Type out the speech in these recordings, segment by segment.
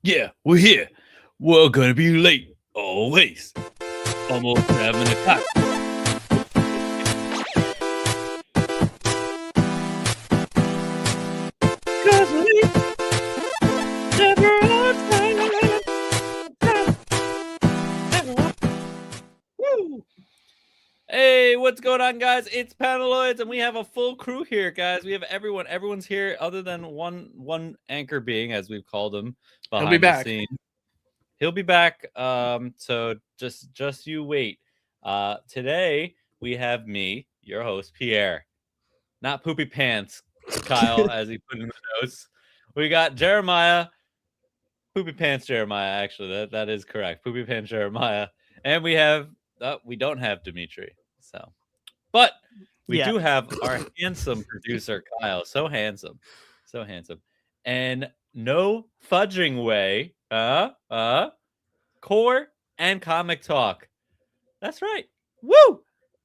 Yeah, we're here. We're gonna be late. Always. Almost 7 o'clock. Cause we never on time. Woo! Hey, what's going on, guys? It's Paneloids, and we have a full crew here, guys. We have everyone. Everyone's here, other than one anchor being, as we've called him, behind the back. scene. He'll be back. So just you wait. Today we have me, your host, Pierre. Not Poopy Pants, Kyle, as he put in the notes. We got Jeremiah. Poopy Pants Jeremiah, actually. That is correct. Poopy Pants Jeremiah. And we don't have Dimitri. So, but we do have our handsome producer, Kyle. So handsome. And no fudging way. Core and comic talk. That's right. Woo!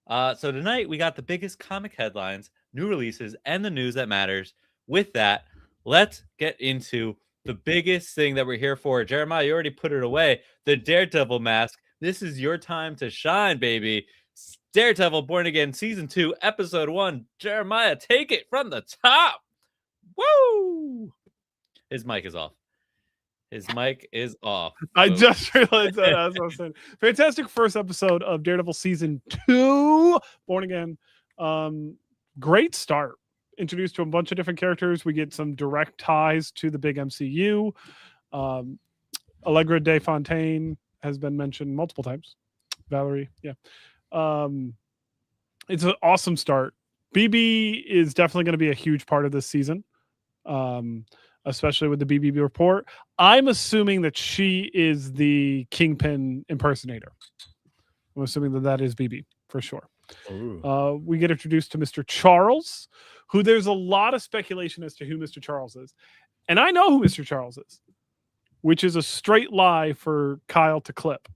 So tonight we got the biggest comic headlines, new releases, and the news that matters. With that, let's get into the biggest thing that we're here for. Jeremiah, you already put it away. The Daredevil mask. This is your time to shine, baby. Daredevil Born Again Season 2, Episode 1. Jeremiah, take it from the top. Woo! His mic is off. I just realized that as I was saying. Fantastic first episode of Daredevil Season 2, Born Again. Great start. Introduced to a bunch of different characters. We get some direct ties to the big MCU. Allegra De Fontaine has been mentioned multiple times. Valerie, yeah. It's an awesome start. BB is definitely going to be a huge part of this season. Especially with the BB report. I'm assuming that she is the Kingpin impersonator. I'm assuming that is BB for sure. We get introduced to Mr. Charles, who there's a lot of speculation as to who Mr. Charles is. And I know who Mr. Charles is, which is a straight lie for Kyle to clip.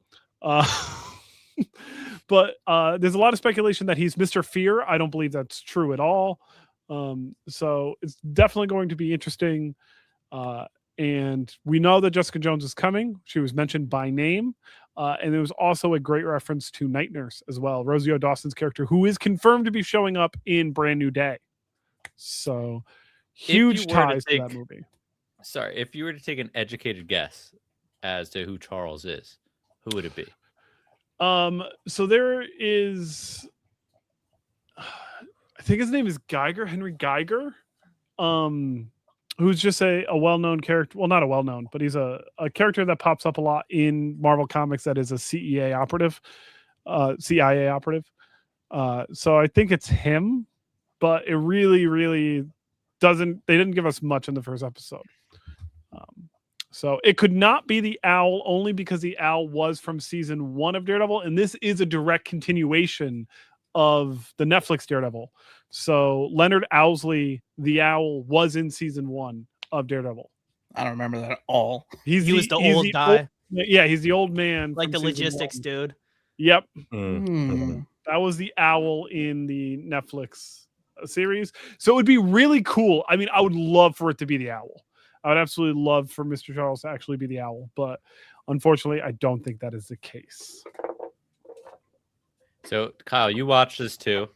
But there's a lot of speculation that he's Mr. Fear. I don't believe that's true at all. So it's definitely going to be interesting. And we know that Jessica Jones is coming. She was mentioned by name. And there was also a great reference to Night Nurse as well. Rosie O'Dawson's character, who is confirmed to be showing up in Brand New Day. So huge ties to that movie. Sorry, if you were to take an educated guess as to who Charles is, who would it be? So there is, I think his name is Henry Geiger. Who's just a well-known character. Well, not a well-known, but he's a character that pops up a lot in Marvel Comics that is a CIA operative. So I think it's him, but it really, really doesn't. They didn't give us much in the first episode. So it could not be the Owl, only because the Owl was from season 1 of Daredevil, and this is a direct continuation of the Netflix Daredevil. So Leonard Owsley, the Owl, was in season 1 of Daredevil. I don't remember that at all. He was the old guy. He's the old man. Like the logistics dude. Yep. That was the Owl in the Netflix series. So it would be really cool. I mean, I would love for it to be the Owl. I would absolutely love for Mr. Charles to actually be the Owl. But unfortunately, I don't think that is the case. So, Kyle, you watched this too.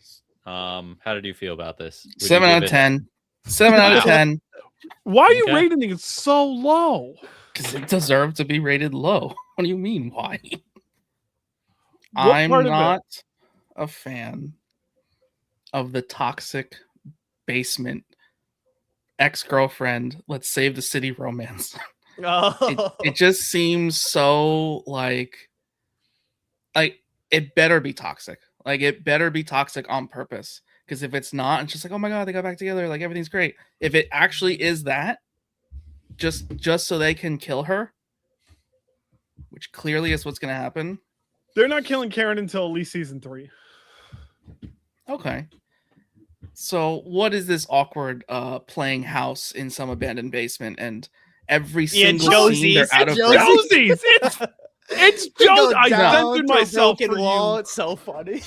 How did you feel about this? 7 out of 10. 7 out of 10. Why are you rating it so low? Because it deserved to be rated low. What do you mean, why? I'm not a fan of the toxic basement ex-girlfriend, let's save the city romance. It just seems so like it better be toxic. Like, it better be toxic on purpose. Because if it's not, it's just like, oh my god, they got back together, like everything's great. If it actually is that, just so they can kill her, which clearly is what's going to happen. They're not killing Karen until at least season 3. Okay. So what is this awkward playing house in some abandoned basement, and every single scene they're out of Josie's. It's Josie. I censored myself for wall. you. It's so funny.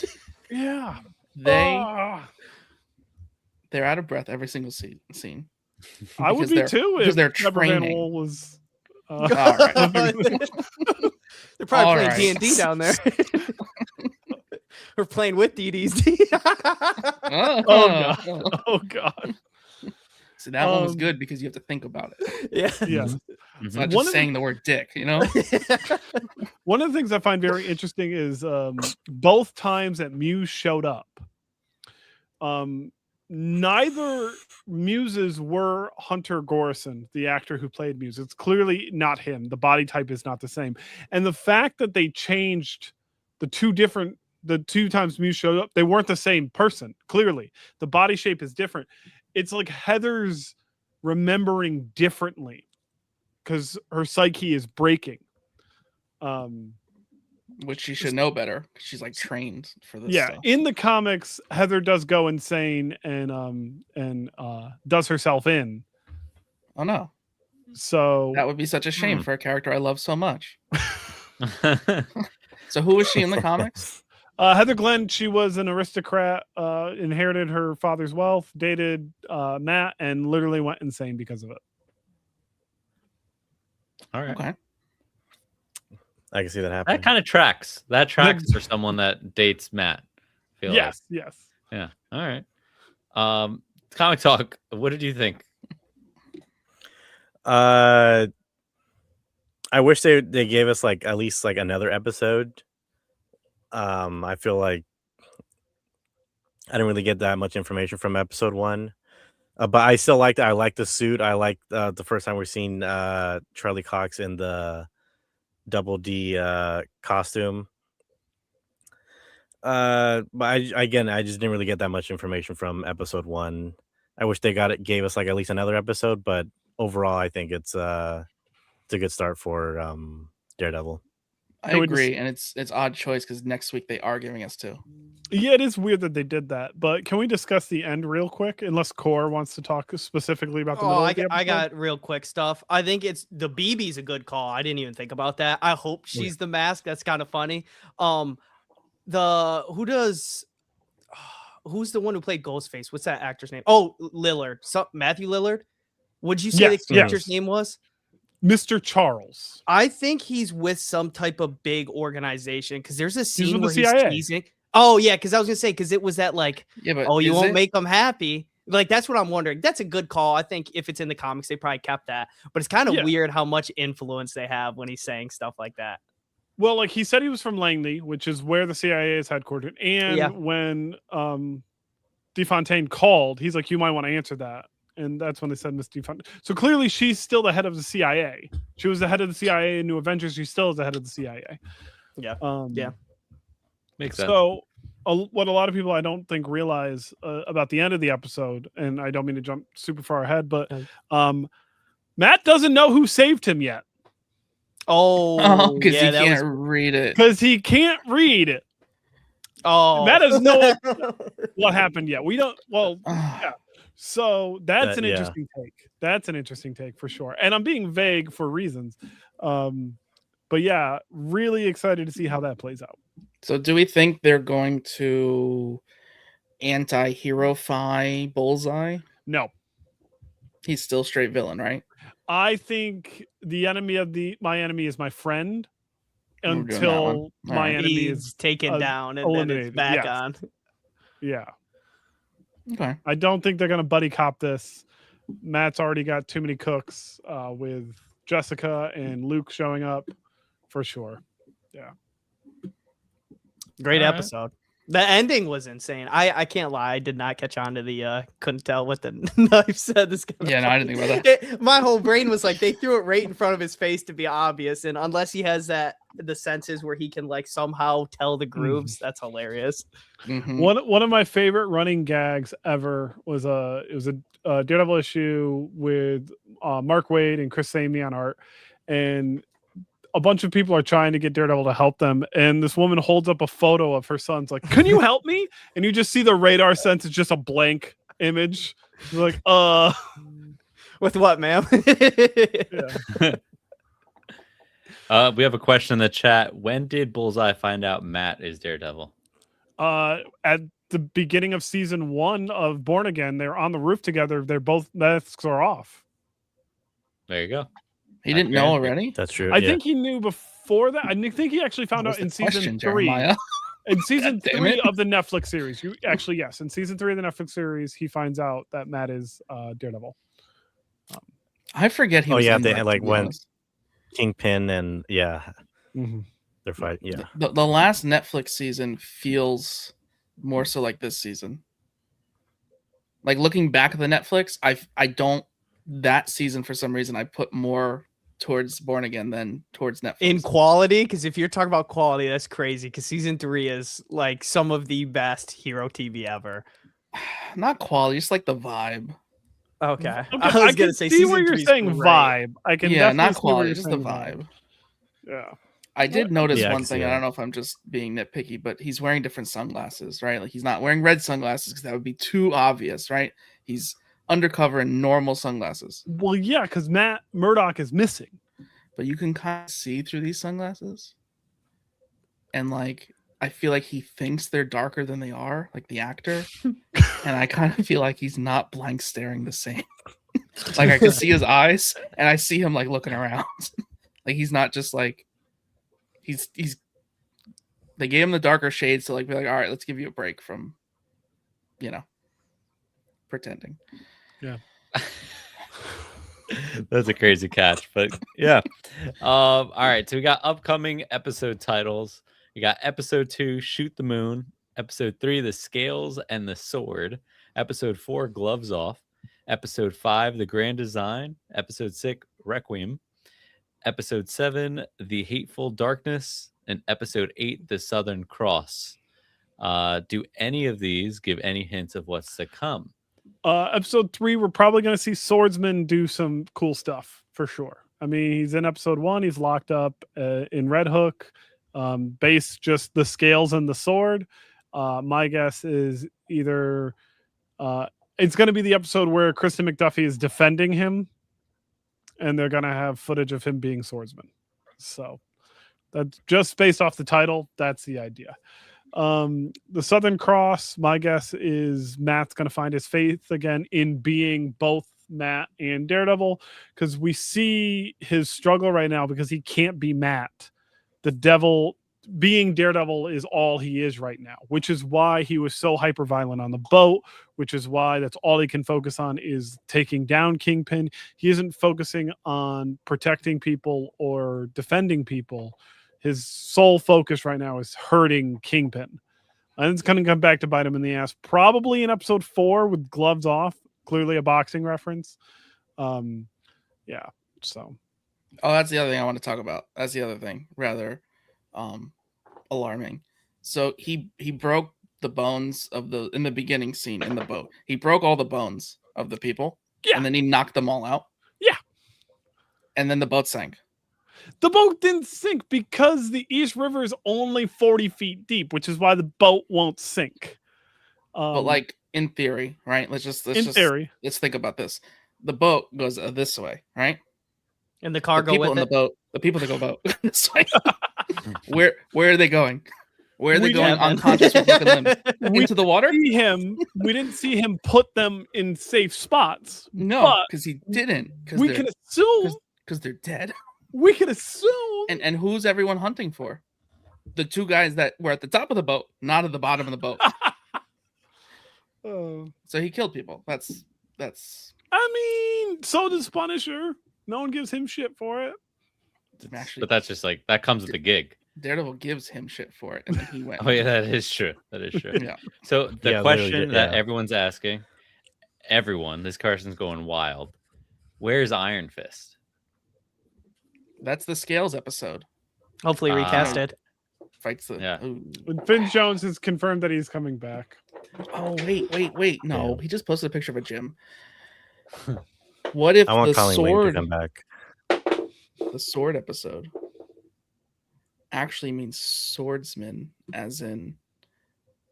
Yeah. They're out of breath every single scene. I would be too because if they're Trevor Van training. Wall was All right. They're probably All playing right. D&D down there. We're playing with DD's. Oh god. Oh god. So that one was good because you have to think about it. Yeah. Yeah. It's not One just of saying the word dick, you know? One of the things I find very interesting is both times that Muse showed up, neither Muses were Hunter Gorison, the actor who played Muse. It's clearly not him. The body type is not the same. And the fact that they changed the two times Muse showed up, they weren't the same person. Clearly, the body shape is different. It's like Heather's remembering differently because her psyche is breaking. Which she should know better because she's like trained for this. Yeah, stuff. in the comics, Heather does go insane and does herself in. Oh no, So that would be such a shame for a character I love so much. So who was she in the comics? Heather Glenn, she was an aristocrat, inherited her father's wealth, dated Matt, and literally went insane because of it. All right. Okay. I can see that happening. That kind of tracks. That tracks for someone that dates Matt. I feel Yes, yes. like. Yeah. All right. Comic Talk. What did you think? I wish they gave us like at least like another episode. I feel like I didn't really get that much information from episode 1. But I still liked it. I liked the suit. I liked the first time we're seeing Charlie Cox in the Double D costume. But I just didn't really get that much information from episode 1. I wish they gave us like at least another episode, but overall I think it's a good start for Daredevil. I agree, and it's odd choice because next week they are giving us 2. Yeah, it is weird that they did that. But can we discuss the end real quick? Unless Core wants to talk specifically about the middle of the episode. I got real quick stuff. I think it's the BB's a good call. I didn't even think about that. I hope she's the mask. That's kind of funny. Who's the one who played Ghostface? What's that actor's name? Oh, Lillard. Matthew Lillard. Would you say the character's name was? Mr. Charles. I think he's with some type of big organization because there's a scene where he's CIA. teasing. Oh yeah, because I was gonna say because it was that like, but oh, you won't make them happy. Like that's what I'm wondering. That's a good call. I think if it's in the comics, they probably kept that. But it's kind of weird how much influence they have when he's saying stuff like that. Well, like he said, he was from Langley, which is where the CIA is headquartered. And when DeFontaine called, he's like, "You might want to answer that." And that's when they said Miss DeFontaine. So clearly, she's still the head of the CIA. She was the head of the CIA in New Avengers. She still is the head of the CIA. Yeah. Makes sense. So, what a lot of people I don't think realize about the end of the episode, and I don't mean to jump super far ahead, but Matt doesn't know who saved him yet. Oh, because he can't read it. Because he can't read it. Oh, Matt doesn't know what happened yet. We don't. Well, yeah. So that's an interesting take. That's an interesting take for sure. And I'm being vague for reasons. But yeah, really excited to see how that plays out. So do we think they're going to anti-hero-fy Bullseye? No. He's still straight villain, right? I think the enemy of my enemy is my friend until my enemy is taken down and eliminated. then it's back on. Yeah. Okay. I don't think they're going to buddy cop this. Matt's already got too many cooks with Jessica and Luke showing up for sure. Yeah. Great episode. The ending was insane. I can't lie. I did not catch on to the couldn't tell what the knife said. This guy. Yeah, no, I didn't think about that. My whole brain was like, they threw it right in front of his face to be obvious. And unless he has the senses where he can like somehow tell the grooves, that's hilarious. Mm-hmm. One of my favorite running gags ever was a Daredevil issue with Mark Waid and Chris Samney on art, and a bunch of people are trying to get Daredevil to help them, and this woman holds up a photo of her son's like, "Can you help me?" And you just see the radar sense is just a blank image. You're like, with what, ma'am? We have a question in the chat. When did Bullseye find out Matt is Daredevil? At the beginning of season 1 of Born Again, they're on the roof together. They're both masks are off. There you go. He didn't know already. That's true. I think he knew before that. I think he actually found What's out in the season question, 3. Jeremiah? In season God damn 3 it. of the Netflix series. Yes. In season 3 of the Netflix series, he finds out that Matt is Daredevil. I forget he was. yeah, in they that, like to be when honest. Kingpin and Mm-hmm. they're fighting. Yeah, The last Netflix season feels more so like this season. Like looking back at the Netflix, I don't that season for some reason I put more towards Born Again than towards Netflix. In quality, because if you're talking about quality, that's crazy. Because season 3 is like some of the best hero TV ever. Not quality, just like the vibe. Okay, I was can gonna say see where season you're 3 's saying great. vibe. I can Yeah, definitely not see where quality, you're just the saying vibe. Yeah. I did notice Yeah, I one can see thing. I that. don't know if I'm just being nitpicky, but he's wearing different sunglasses, right? Like he's not wearing red sunglasses because that would be too obvious, right? He's undercover in normal sunglasses, Well, yeah, because Matt Murdock is missing. but you can kind of see through these sunglasses, and like I feel like he thinks they're darker than they are, like the actor, and I kind of feel like he's not blank staring the same. Like I can see his eyes, and I see him like looking around, like he's not just like he's. They gave him the darker shades to like be like, all right, let's give you a break from, pretending. Yeah. That's a crazy catch, but yeah. All right, so we got upcoming episode titles. We got episode 2, Shoot the Moon. Episode 3, The Scales and the Sword. Episode 4, Gloves Off. Episode 5, The Grand Design. Episode 6, Requiem. Episode 7, The Hateful Darkness. And episode 8, The Southern Cross. Do any of these give any hints of what's to come? Episode 3, we're probably going to see Swordsman do some cool stuff for sure. I mean, he's in episode 1. He's locked up in Red Hook. Base just the scales and the sword. My guess is either it's going to be the episode where Kristen McDuffie is defending him, and they're going to have footage of him being Swordsman. So that's just based off the title. That's the idea. The Southern Cross, my guess is Matt's going to find his faith again in being both Matt and Daredevil, because we see his struggle right now because he can't be Matt. The devil being Daredevil is all he is right now, which is why he was so hyper violent on the boat, which is why that's all he can focus on is taking down Kingpin. He isn't focusing on protecting people or defending people. His sole focus right now is hurting Kingpin. And it's going to come back to bite him in the ass, probably in episode 4 with Gloves Off, clearly a boxing reference. Yeah, so. Oh, that's the other thing I want to talk about. That's the other thing, rather alarming. So he broke the bones in the beginning scene in the boat. He broke all the bones of the people. Yeah. And then he knocked them all out. Yeah. And then the boat sank. The boat didn't sink because the East River is only 40 feet deep, which is why the boat won't sink. But like in theory, right? Let's think about this. The boat goes this way, right? And the cargo the people with in it. the boat, the people that go boat this way. Where are they going? Where are they going unconscious with broken limbs? Into the water? We didn't see him put them in safe spots. No, because he didn't. We can assume because they're dead. We can assume. And who's everyone hunting for? The 2 guys that were at the top of the boat, not at the bottom of the boat. So he killed people. That's. I mean, so does Punisher. No one gives him shit for it. Actually, But that's just like that comes with the gig. Daredevil gives him shit for it, and then he went. Oh yeah, that is true. Yeah. So the question that yeah. everyone's asking, this Carson's going wild. Where's Iron Fist? That's the Scales episode. Hopefully recasted. Fights the. Yeah. And Finn Jones has confirmed that he's coming back. Oh wait! No, he just posted a picture of a gym. What if I want the Colleen Wing to sword? come back. The sword episode actually means swordsman, as in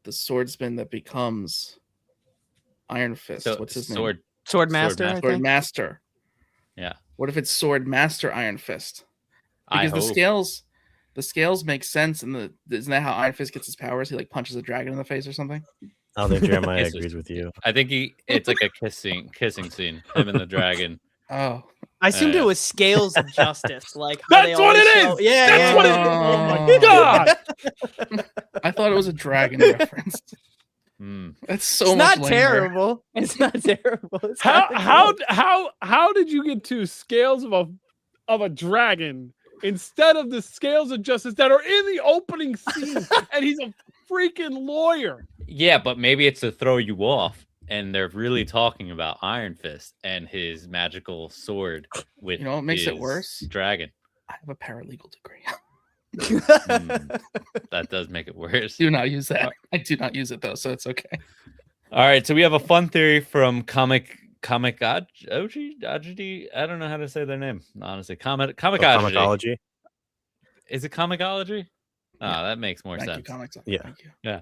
the swordsman that becomes Iron Fist. So What's his sword, name? Sword Master. I Sword think. Master. Yeah. What if it's Sword Master Iron Fist? Because the scales make sense, and isn't that how Iron Fist gets his powers? He like punches a dragon in the face or something. I don't think Jeremiah It's agrees with you. I think it's like a kissing scene. Him and the dragon. Oh, I assumed Yeah. it was Scales of Justice, like how they That's what always it show- is. Yeah, That's yeah. what it is. Oh my god. I thought it was a dragon reference. Mm. That's so It's much not lamer. terrible. It's not terrible. It's How did you get to scales of a dragon instead of the scales of justice that are in the opening scene? And he's a freaking lawyer. Yeah, but maybe it's to throw you off, and they're really talking about Iron Fist and his magical sword with You know what makes it his worse? Dragon. I have a paralegal degree. That does make it worse. Do not use that. I do not use it though, so it's okay. All right, so we have a fun theory from Comicology. I don't know how to say their name, honestly. Comicology. Comicology. Is it Comicology? Oh, Yeah. that makes more Thank sense. you, comics. Yeah. Thank you.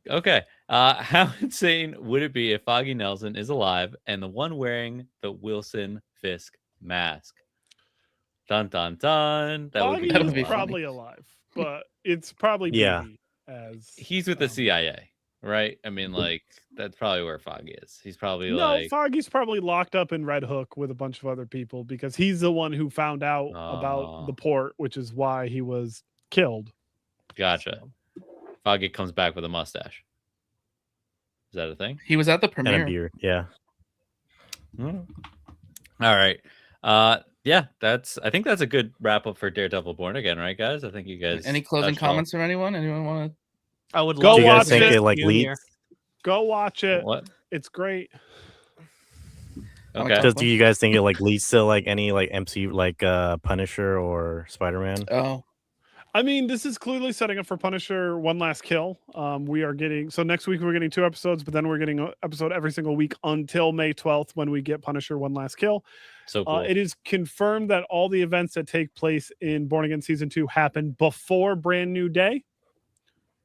Okay. How insane would it be if Foggy Nelson is alive and the one wearing the Wilson Fisk mask? Dun dun dun. That would be, Foggy would be is funny. probably alive, but it's probably Yeah. BB as He's with the um, CIA, right? I mean, like, that's probably where Foggy is. He's probably No, like, Foggy's probably locked up in Red Hook with a bunch of other people because he's the one who found out about the port, which is why he was killed. gotcha. Foggy comes back with a mustache. Is that a thing? He was at the And a premiere. beard. Yeah. All right. Yeah, I think that's a good wrap up for Daredevil Born Again, right, guys? I think you guys. Any closing touched all- comments from anyone? Anyone want to? I would Go love Do you watch guys think it. it like Junior. leads? Go watch it. What? It's great. Okay. Do you guys think it like leads to like any like MCU like Punisher or Spider-Man? Oh, I mean, this is clearly setting up for Punisher One Last Kill. We are getting next week we're getting 2 episodes, but then we're getting an episode every single week until May 12th when we get Punisher One Last Kill. So cool. It is confirmed that all the events that take place in Born Again Season 2 happen before Brand New Day.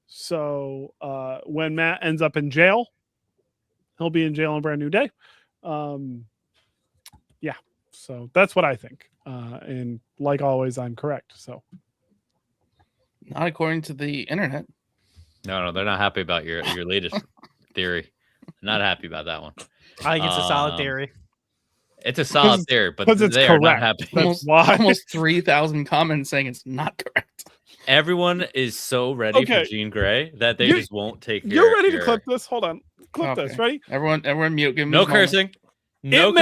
So when Matt ends up in jail, he'll be in jail on Brand New Day. Yeah, so that's what I think. And like always, I'm correct. So not according to the internet. No, they're not happy about your latest theory. Not happy about that one. I think it's a solid theory. It's a solid theory, but because it's they are not correct. happy. That's why. Almost 3,000 comments saying it's not correct. Everyone is so ready Okay. for Jean Grey that they You- just won't take You're ready to your- clip this? Hold on. Clip this. Okay. Ready? Everyone mute. Give me No a moment. cursing. No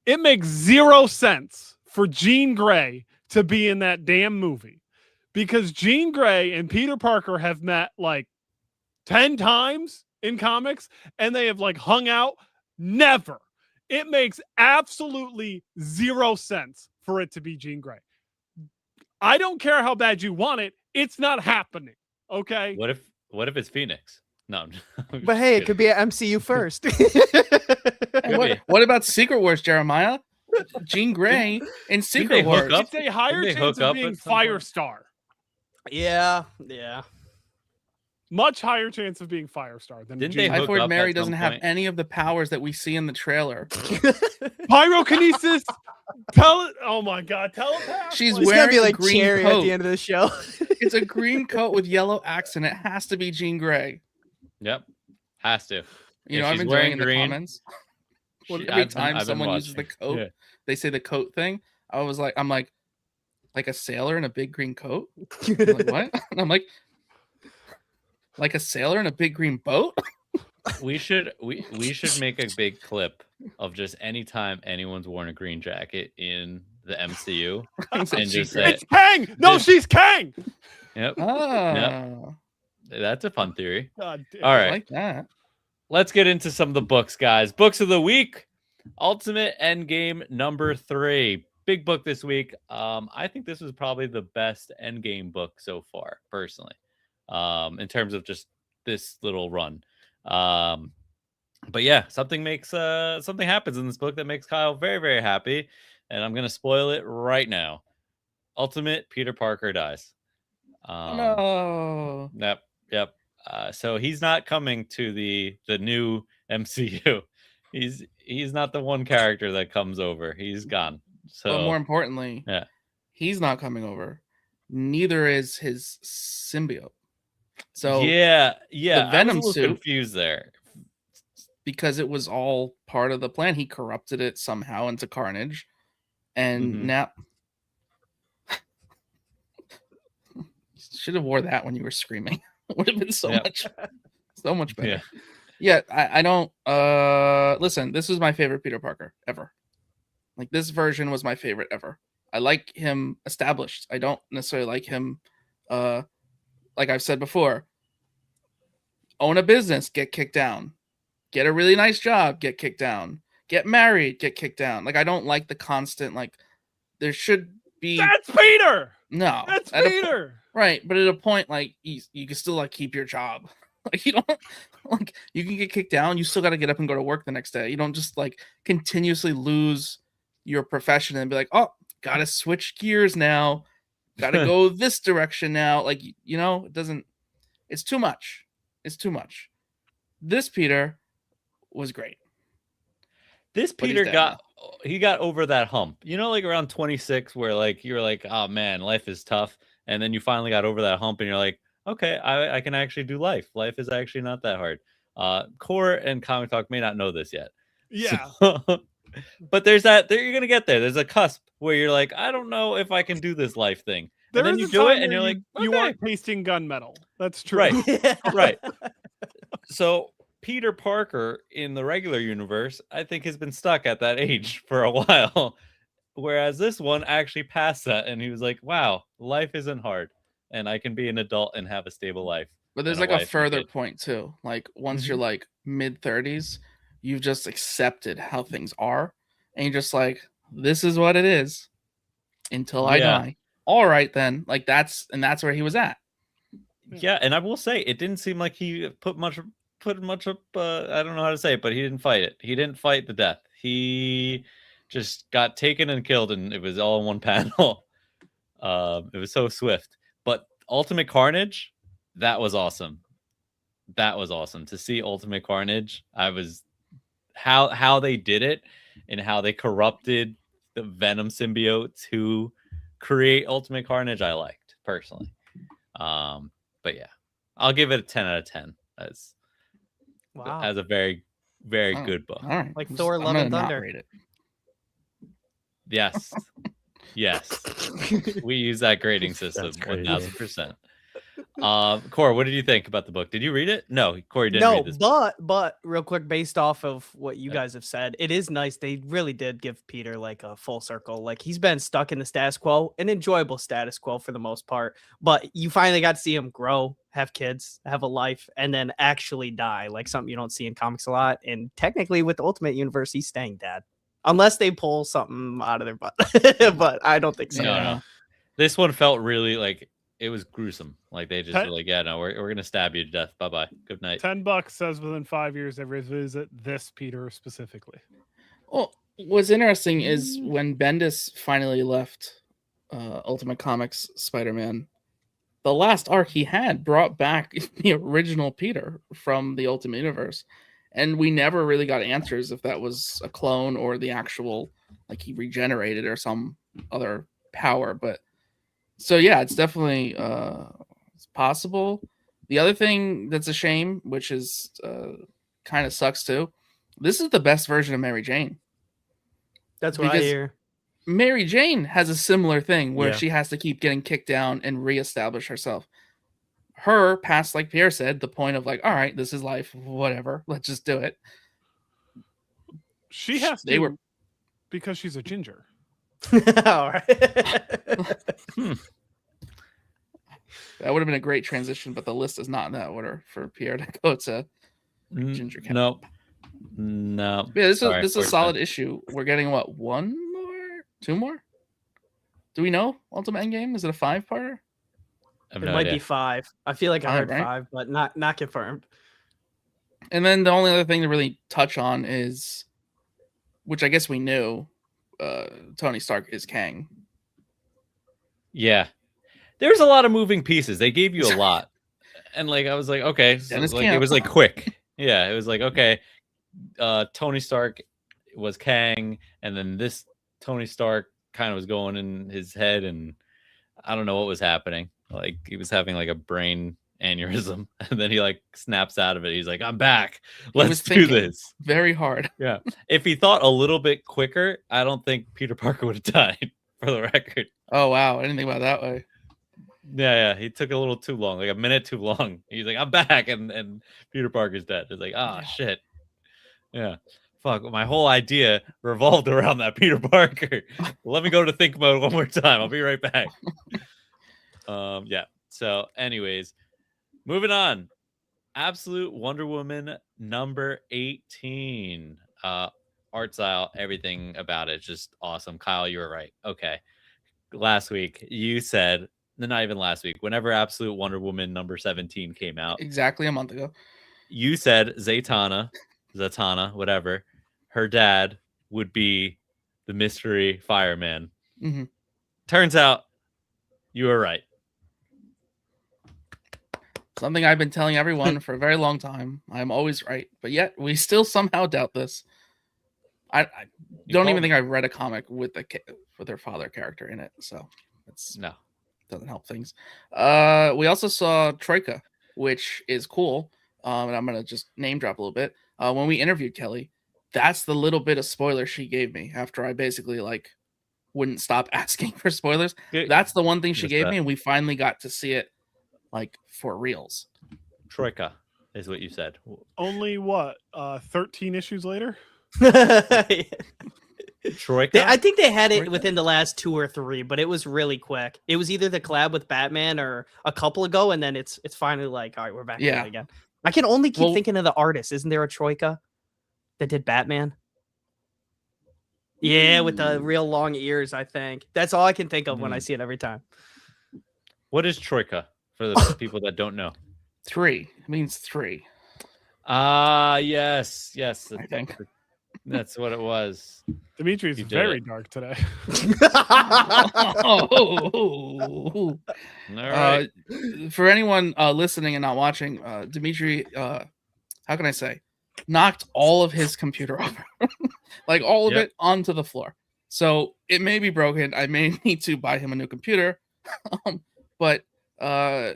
It makes 0 sense for Jean Grey to be in that damn movie because Jean Grey and Peter Parker have met like 10 times in comics and they have like hung out. Never. It makes absolutely 0 sense for it to be Jean Grey. I don't care how bad you want it. It's not happening. Okay. What if it's Phoenix? No. But hey, it could be an MCU first. Hey, what about Secret Wars, Jeremiah? Jean Grey in Secret they hook Wars. up? It's a higher Didn't they chance hook of up being at some point? Firestar. yeah. Much higher chance of being Firestar than Didn't Jean they Grey. hook Typhoid up Mary at some doesn't have point? any of the powers that we see in the trailer. Pyrokinesis. Oh my god, telepath. She's Like, It's gonna be Wearing a like green Cherry at coat. the end of the show. It's a green coat with yellow accent. It has to be Jean Grey. Yep. Has to. You If know, I'm she's enjoying wearing in the green, comments. Well, She- every I've been- time I've been someone uses the watching. coat, Yeah. they say the coat thing. I'm like a sailor in a big green coat. I'm like, what? And I'm like a sailor in a big green boat. We should make a big clip of just any time anyone's worn a green jacket in the MCU and just say, It's Kang. No, This- she's Kang. "Yep, Ah, that's a fun theory." God damn. All I right, like that. let's get into some of the books, guys. Books of the week. Ultimate Endgame number 3. Big book this week. I think this was probably the best Endgame book so far, personally, in terms of just this little run. But yeah, something happens in this book that makes Kyle very, very happy, and I'm gonna spoil it right now. Ultimate Peter Parker dies. No. Yep. So he's not coming to the new MCU. He's not the one character that comes over. He's gone. So But more importantly, yeah. he's not coming over. Neither is his symbiote. So yeah, the I was Venom a little suit- confused there. because it was all part of the plan. He corrupted it somehow into Carnage, and now should have wore that when you were screaming. It would have been so much better. Yeah, I don't listen, this is my favorite Peter Parker ever. Like, this version was my favorite ever. I like him established. I don't necessarily like him like I've said before. Own a business, get kicked down. Get a really nice job, get kicked down. Get married, get kicked down. Like, I don't like the constant, like, there should be. That's Peter. No, That's Peter. Right, but at a point, like, you can still like keep your job. Like, you don't, like, you can get kicked down. You still got to get up and go to work the next day. You don't just like continuously lose your profession and be like, oh, gotta switch gears now. Gotta go this direction now. Like, you know, it doesn't. It's too much. It's too much. This Peter was great. This Peter got over that hump. You know, like around 26, where like you're like, oh man, life is tough, and then you finally got over that hump, and you're like, okay, I can actually do life. Life is actually not that hard. Core and Comic Talk may not know this yet. Yeah. So, but there's that. You're gonna get there. There's a cusp where you're like, I don't know if I can do this life thing. And then you do it, and you're like, you okay. aren't tasting gunmetal. That's true. Right. Right. So Peter Parker in the regular universe, I think, has been stuck at that age for a while. Whereas this one actually passed that, and he was like, wow, life isn't hard, and I can be an adult and have a stable life. But there's like a further point too. Like, once you're like mid-30s, you've just accepted how things are, and you're just like, this is what it is until I die. All right, then. Like, that's where he was at. Yeah, and I will say, it didn't seem like he put much up. I don't know how to say it, but he didn't fight it. He didn't fight the death. He just got taken and killed, and it was all in one panel. It was so swift. But Ultimate Carnage, that was awesome. That was awesome to see Ultimate Carnage. I was how they did it and how they corrupted the Venom symbiote to create Ultimate Carnage. I liked personally. But yeah, I'll give it a 10 out of 10 as a very, very good book. All right. Like Thor: Love and Thunder. Yes. Yes. We use that grading system 1000%. Core, what did you think about the book? Did you read it? No, Corey didn't read this book. But real quick, based off of what you guys have said, it is nice. They really did give Peter like a full circle. Like, he's been stuck in the status quo, an enjoyable status quo for the most part. But you finally got to see him grow, have kids, have a life, and then actually die. Like, something you don't see in comics a lot. And technically, with the Ultimate Universe, he's staying dead. Unless they pull something out of their butt. But I don't think so. No. This one felt really like it was gruesome. Like, they just were like, yeah, no, we're gonna stab you to death. Bye-bye. Good night. $10 says within 5 years they revisit this Peter specifically. Well, what's interesting is when Bendis finally left Ultimate Comics Spider-Man, the last arc he had brought back the original Peter from the Ultimate Universe. And we never really got answers if that was a clone or the actual, like, he regenerated or some other power. But so, yeah, it's definitely it's possible. The other thing that's a shame, which is kind of sucks too, this is the best version of Mary Jane. That's what I hear. Mary Jane has a similar thing where she has to keep getting kicked down and reestablish herself. Her past, like Pierre said, the point of like, all right, this is life, whatever, let's just do it. She has to, because she's a ginger. All right. That would have been a great transition, but the list is not in that order for Pierre to go to ginger cat. No. Yeah, this is a solid issue. We're getting what, 1 more, 2 more? Do we know Ultimate Endgame? Is it a 5-parter? It might be 5. I feel like I heard 5, but not confirmed. And then the only other thing to really touch on is, which I guess we knew, Tony Stark is Kang. Yeah. There's a lot of moving pieces. They gave you a lot. And like, I was like, okay. So like, it was like quick. Yeah. It was like, okay. Tony Stark was Kang. And then this Tony Stark kind of was going in his head. And I don't know what was happening. Like, he was having like a brain aneurysm, and then he like snaps out of it. He's like, I'm back. He was Let's do thinking this. very hard. Yeah. If he thought a little bit quicker, I don't think Peter Parker would have died, for the record. Oh wow, I didn't think about it that way. Yeah, he took a little too long, like a minute too long. He's like, I'm back, and Peter Parker's dead. It's like, Yeah. shit. Yeah. Fuck, my whole idea revolved around that Peter Parker. Let me go to think mode one more time. I'll be right back. Yeah. So, anyways, moving on. Absolute Wonder Woman number 18. Art style, everything about it, just awesome. Kyle, you were right. Okay. Last week, you said, not even last week, whenever Absolute Wonder Woman number 17 came out, Exactly a month ago. you said Zatanna, whatever, her dad would be the mystery fireman. Mhm. Turns out you were right. Something I've been telling everyone for a very long time. I'm always right, but yet we still somehow doubt this. I You don't called even it. think I've read a comic with their father character in it, so it's No. doesn't help things. We also saw Troika, which is cool. And I'm gonna just name drop a little bit. When we interviewed Kelly, that's the little bit of spoiler she gave me after I basically like wouldn't stop asking for spoilers. That's the one thing she Missed gave that. me, and we finally got to see it like for reals. Troika is what you said. Only what? 13 issues later? Troika? I think they had it Troika? within the last 2 or 3, but it was really quick. It was either the collab with Batman or a couple ago, and then it's finally like, all right, we're back Yeah. at it again. I can only keep Well- thinking of the artist. Isn't there a Troika that did Batman? Yeah, with the real long ears, I think. That's all I can think of when I see it every time. What is Troika for the people that don't know? 3 it means 3. Yes. I think. That's what it was. Dimitri is You did very it. dark today. Oh. All right. For anyone listening and not watching, Dimitri, how can I say, knocked all of his computer over, like all of Yep. it onto the floor. So it may be broken. I may need to buy him a new computer, but I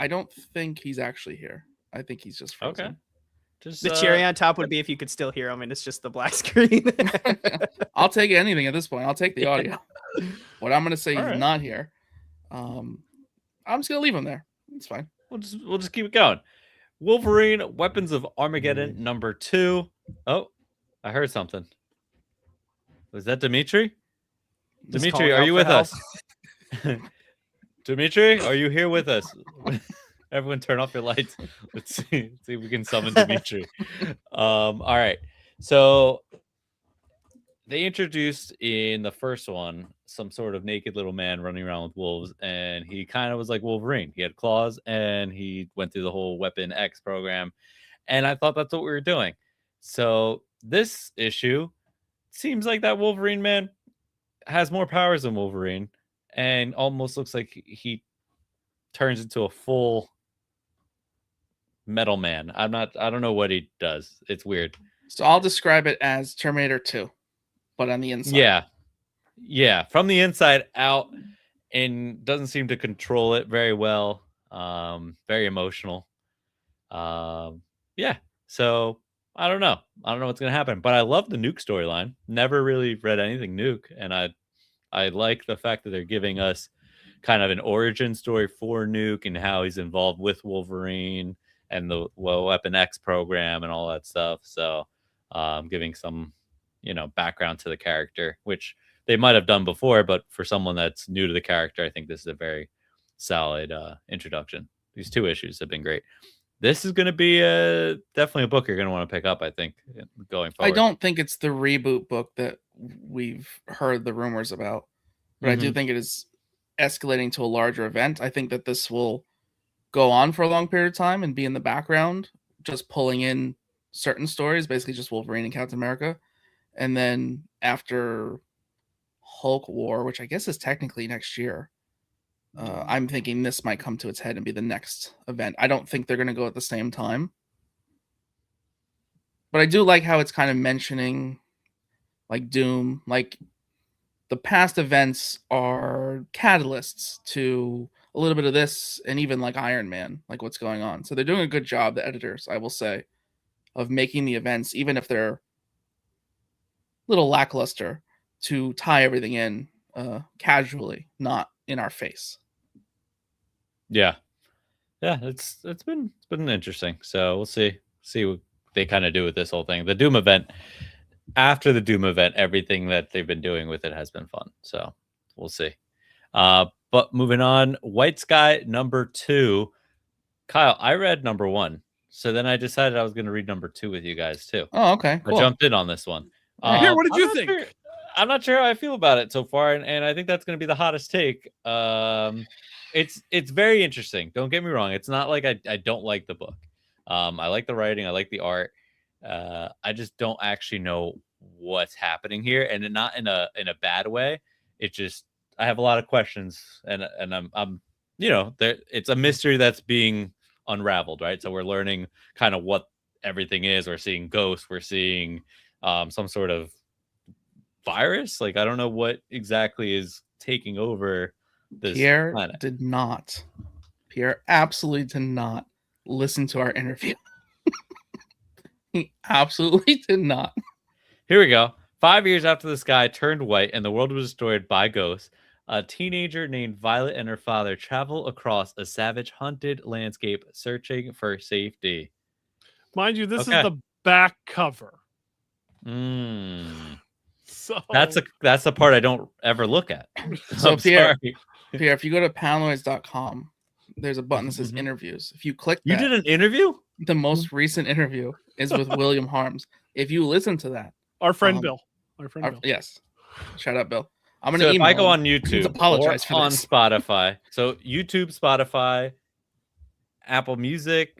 don't think he's actually here. I think he's just frozen. Okay. Just The cherry on top would be if you could still hear him, and it's just the black screen. I'll take anything at this point. I'll take the audio. But I'm gonna say he's Alright. not here. I'm just gonna leave him there. It's fine. we'll just keep it going. Wolverine Weapons of Armageddon number 2. Oh, I heard something. Was that Dimitri? Just Dimitri, calling are out you for with help. us? Dimitri, are you here with us? Everyone turn off your lights. Let's see if we can summon Dimitri. All right. So they introduced in the first one some sort of naked little man running around with wolves, and he kind of was like Wolverine. He had claws, and he went through the whole Weapon X program, and I thought that's what we were doing. So this issue seems like that Wolverine man has more powers than Wolverine, and almost looks like he turns into a full metal man. I don't know what he does. It's weird. So I'll describe it as Terminator 2, but on the inside. Yeah, from the inside out, and doesn't seem to control it very well. Very emotional. Yeah, so I don't know what's gonna happen, but I love the Nuke storyline. Never really read anything Nuke, and I like the fact that they're giving us kind of an origin story for Nuke and how he's involved with Wolverine and the Weapon X program and all that stuff. So giving some, background to the character, which they might have done before, but for someone that's new to the character, I think this is a very solid introduction. These 2 issues have been great. This is going to be definitely a book you're going to want to pick up, I think, going forward. I don't think it's the reboot book that we've heard the rumors about, but I do think it is escalating to a larger event. I think that this will go on for a long period of time and be in the background, just pulling in certain stories, basically just Wolverine and Captain America. And then after Hulk War, which I guess is technically next year, I'm thinking this might come to its head and be the next event. I don't think they're going to go at the same time. But I do like how it's kind of mentioning like Doom, like the past events are catalysts to a little bit of this, and even like Iron Man, like what's going on. So they're doing a good job, the editors, I will say, of making the events, even if they're a little lackluster, to tie everything in casually, not in our face. Yeah, it's been interesting. So we'll see what they kind of do with this whole thing. The Doom event, after the Doom event, everything that they've been doing with it has been fun. So we'll see. But moving on, White Sky number 2. Kyle, I read number 1, so then I decided I was going to read number 2 with you guys too. Oh, okay, cool. I jumped in on this one. Here, what did you think? I'm not sure how I feel about it so far, and I think that's going to be the hottest take. It's very interesting. Don't get me wrong. It's not like I don't like the book. I like the writing. I like the art. I just don't actually know what's happening here, and not in a bad way. It just, I have a lot of questions, and I'm there. It's a mystery that's being unraveled, right? So we're learning kind of what everything is. We're seeing ghosts. We're seeing some sort of virus. Like, I don't know what exactly is taking over this planet. Pierre absolutely did not listen to our interview. He absolutely did not. Here we go. 5 years after the sky turned white and the world was destroyed by ghosts, a teenager named Violet and her father travel across a savage, hunted landscape searching for safety. Mind you, this is the back cover. So that's the part I don't ever look at. So Pierre, if you go to Paneloids.com, there's a button that says interviews. If you click that, you did an interview? The most recent interview is with William Harms. If you listen to that, our friend Bill. Yes. Shout out, Bill. I'm gonna if I go on YouTube apologize or on Spotify. So YouTube, Spotify, Apple Music,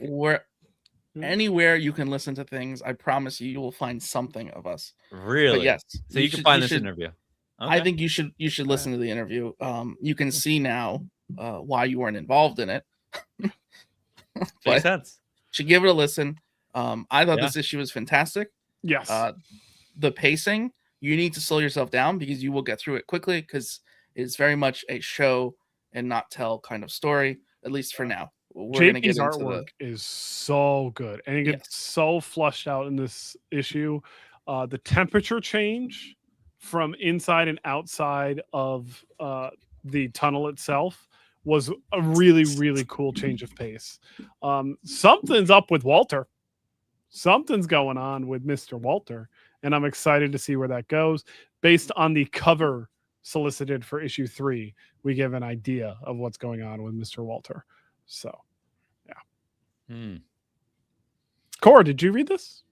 anywhere you can listen to things, I promise you will find something of us. Really? But yes. So you can find this interview. Okay. I think you should listen to the interview. You can see now why you weren't involved in it. Makes sense. Should give it a listen. I thought this issue was fantastic. Yes. The pacing, you need to slow yourself down because you will get through it quickly, because it's very much a show and not tell kind of story, at least for now. JP's artwork is so good, and it gets so flushed out in this issue. The temperature change from inside and outside of the tunnel itself was a really, really cool change of pace. Something's up with Walter. Something's going on with Mr. Walter, and I'm excited to see where that goes. Based on the cover solicited for issue 3, we give an idea of what's going on with Mr. Walter. So, yeah. Cora, did you read this?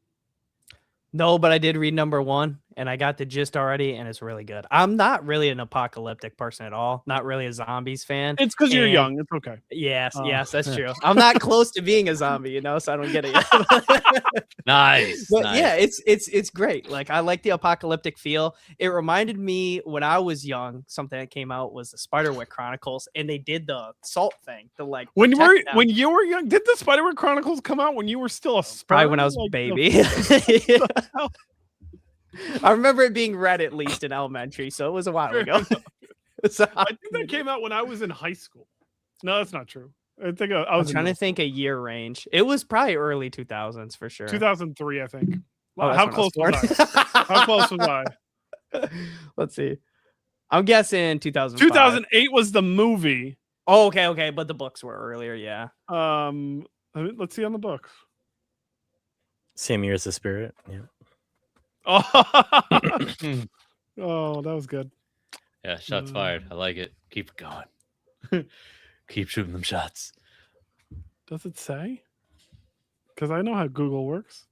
No, but I did read number 1, and I got the gist already, and it's really good. I'm not really an apocalyptic person at all. Not really a zombies fan. It's because you're young. It's okay. Yes, that's true. I'm not close to being a zombie, so I don't get it yet. Nice. But yeah, it's great. Like, I like the apocalyptic feel. It reminded me when I was young, something that came out was the Spiderwick Chronicles, and they did the salt thing to like when you were young. Did the Spiderwick Chronicles come out when you were still a sperm? Probably when I was a baby. I remember it being read at least in elementary, so it was a while ago. So, I think that came out when I was in high school. No, that's not true. I think I was trying to think a year range. It was probably early 2000s for sure. 2003, I think. Oh, how close was I? How close was I? Let's see. I'm guessing 2005. 2008 was the movie. Oh, okay, but the books were earlier, yeah. Let's see on the books. Same year as the Spirit. Yeah. Oh, that was good. Yeah, shots fired. I like it. Keep it going. Keep shooting them shots. Does it say? Because I know how Google works.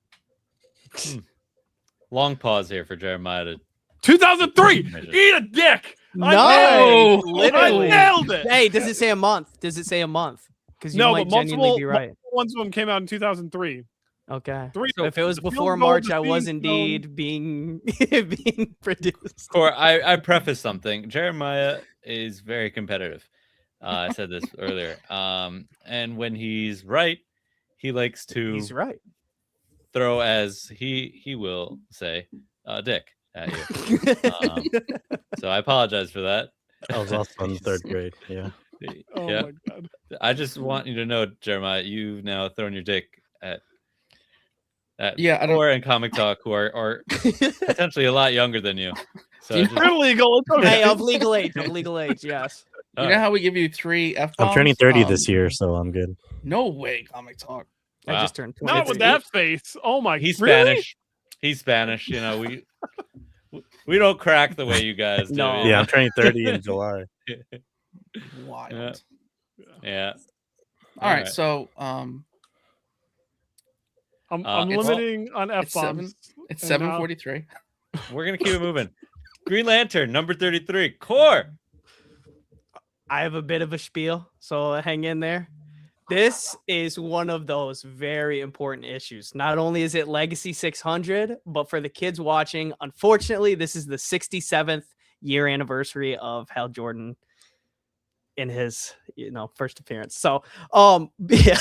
Long pause here for Jeremiah to 2003. Eat a dick. No, literally. I nailed it. Hey, does it say a month? Because you might multiple be right. Ones of them came out in 2003. Okay. So if it was before March, I was indeed being produced. Or I preface something. Jeremiah is very competitive. I said this earlier. And when he's right, he likes to throw, as he will say, dick at you. So I apologize for that. I was also in 3rd grade. Yeah. Oh Yeah. my god. I just want you to know, Jeremiah, you've now thrown your dick at Yeah, I don't- Thor and Comic Talk, who are potentially a lot younger than you. So Do you just, You're illegal. It's okay. Hey, of legal age. Of legal age. Yes. You know how we give you 3 F-bombs? I'm turning 30 this year, so I'm good. No way, Comic Talk. I Wow. just turned 20. Not with that face. Oh my. he's really? Spanish. He's Spanish. You know, we don't crack the way you guys do. No. you Yeah, know? I'm turning 30 in July. Wild. Yeah. All right, right. so I'm it's- limiting on F it's 7 bombs. it's And now- 7:43. We're gonna keep it moving. Green Lantern, number 33. Core. I have a bit of a spiel, so hang in there. This is one of those very important issues. Not only is it Legacy 600, but for the kids watching, unfortunately, this is the 67th year anniversary of Hal Jordan in his, first appearance. So, yeah.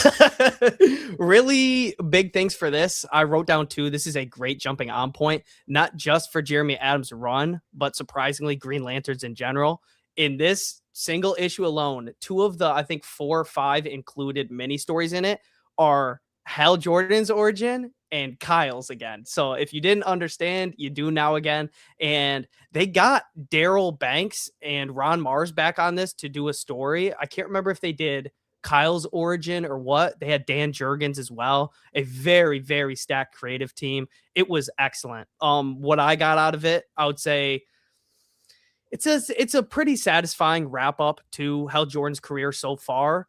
Really big things for this. I wrote down 2. This is a great jumping on point, not just for Jeremy Adams' run, but surprisingly Green Lanterns in general. In this single issue alone, 2 of the, I think 4 or 5 included mini stories in it are Hal Jordan's origin and Kyle's again. So if you didn't understand, you do now again. And they got Daryl Banks and Ron Mars back on this to do a story. I can't remember if they did Kyle's origin or what. They had Dan Jurgens as well. A very, very stacked creative team. It was excellent. What I got out of it, I would say it's a pretty satisfying wrap up to Hal Jordan's career so far.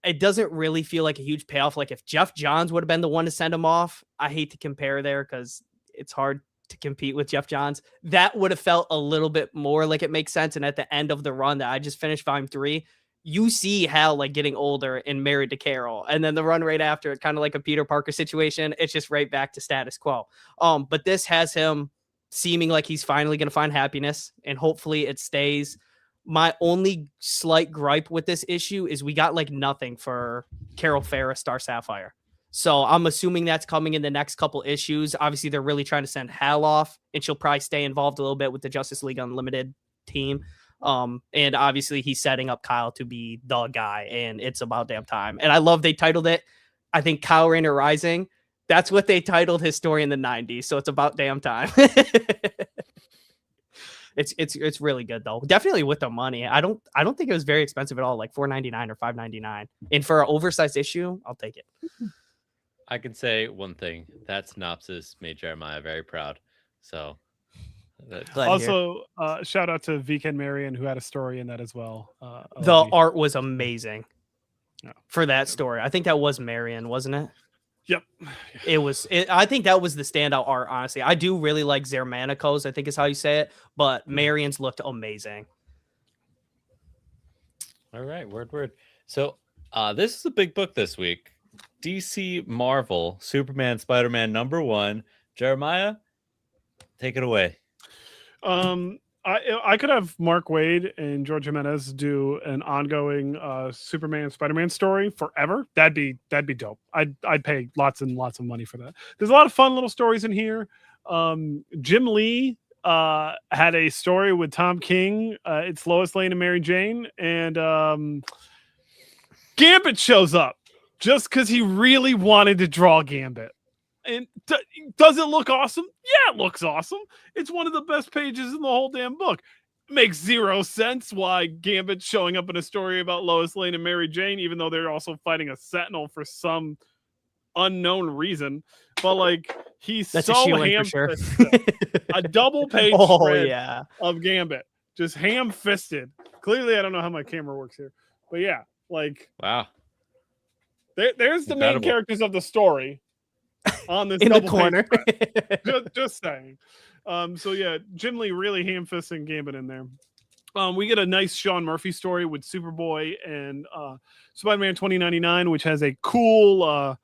It doesn't really feel like a huge payoff. Like if Jeff Johns would have been the one to send him off, I hate to compare there because it's hard to compete with Jeff Johns. That would have felt a little bit more like it makes sense. And at the end of the run that I just finished, volume 3, you see Hal like getting older and married to Carol. And then the run right after it, kind of like a Peter Parker situation. It's just right back to status quo. But this has him seeming like he's finally going to find happiness, and hopefully it stays. My only slight gripe with this issue is we got like nothing for Carol Ferris, Star Sapphire. So I'm assuming that's coming in the next couple issues. Obviously, they're really trying to send Hal off, and she'll probably stay involved a little bit with the Justice League Unlimited team. And obviously he's setting up Kyle to be the guy, and it's about damn time. And I love they titled it, I think, Kyle Rayner Rising. That's what they titled his story in the 90s. So it's about damn time. It's really good though. Definitely with the money. I don't think it was very expensive at all, like $4.99 or $5.99. And for an oversized issue, I'll take it. I can say one thing. That synopsis made Jeremiah very proud. So Glad to hear. Also, shout out to Vik and Marion who had a story in that as well. The OG. art was amazing Yeah. for that story. I think that was Marion, wasn't it? Yep. I think that was the standout art, honestly. I do really like Zermanico's, I think is how you say it, but Marion's looked amazing. all right, word. So this is a big book this week. DC Marvel, Superman, Spider-Man #1. Jeremiah, take it away. I could have Mark Waid and George Jimenez do an ongoing Superman Spider-Man story forever. That'd be dope. I'd pay lots and lots of money for that. There's a lot of fun little stories in here. Jim Lee had a story with Tom King. It's Lois Lane and Mary Jane, and Gambit shows up just because he really wanted to draw Gambit. And does it look awesome? Yeah, it looks awesome. It's one of the best pages in the whole damn book. It makes zero sense why Gambit's showing up in a story about Lois Lane and Mary Jane, even though they're also fighting a Sentinel for some unknown reason. But like, he's That's so a shoe-in for sure. ham-fisted. A double page spread yeah. of Gambit, just ham-fisted. Clearly, I don't know how my camera works here, but yeah, like Wow. there's the main Incredible. characters of the story on this In the double corner. page spread. just saying. So yeah, Jim Lee really ham-fisting Gambit in there. We get a nice Sean Murphy story with Superboy and Spider-Man 2099, which has a cool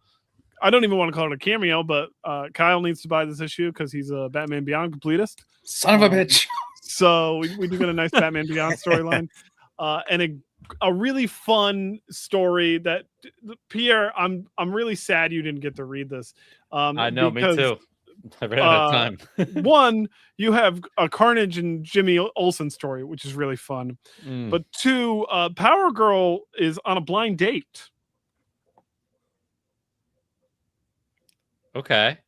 I don't even want to call it a cameo, but Kyle needs to buy this issue because he's a Batman Beyond completist. Son of a bitch. So we do get a nice Batman Beyond storyline, and a really fun story that Pierre, I'm really sad you didn't get to read this. I know, me too. I ran out of time. One, you have a Carnage and Jimmy Olsen story, which is really fun. But two, Power Girl is on a blind date. Okay.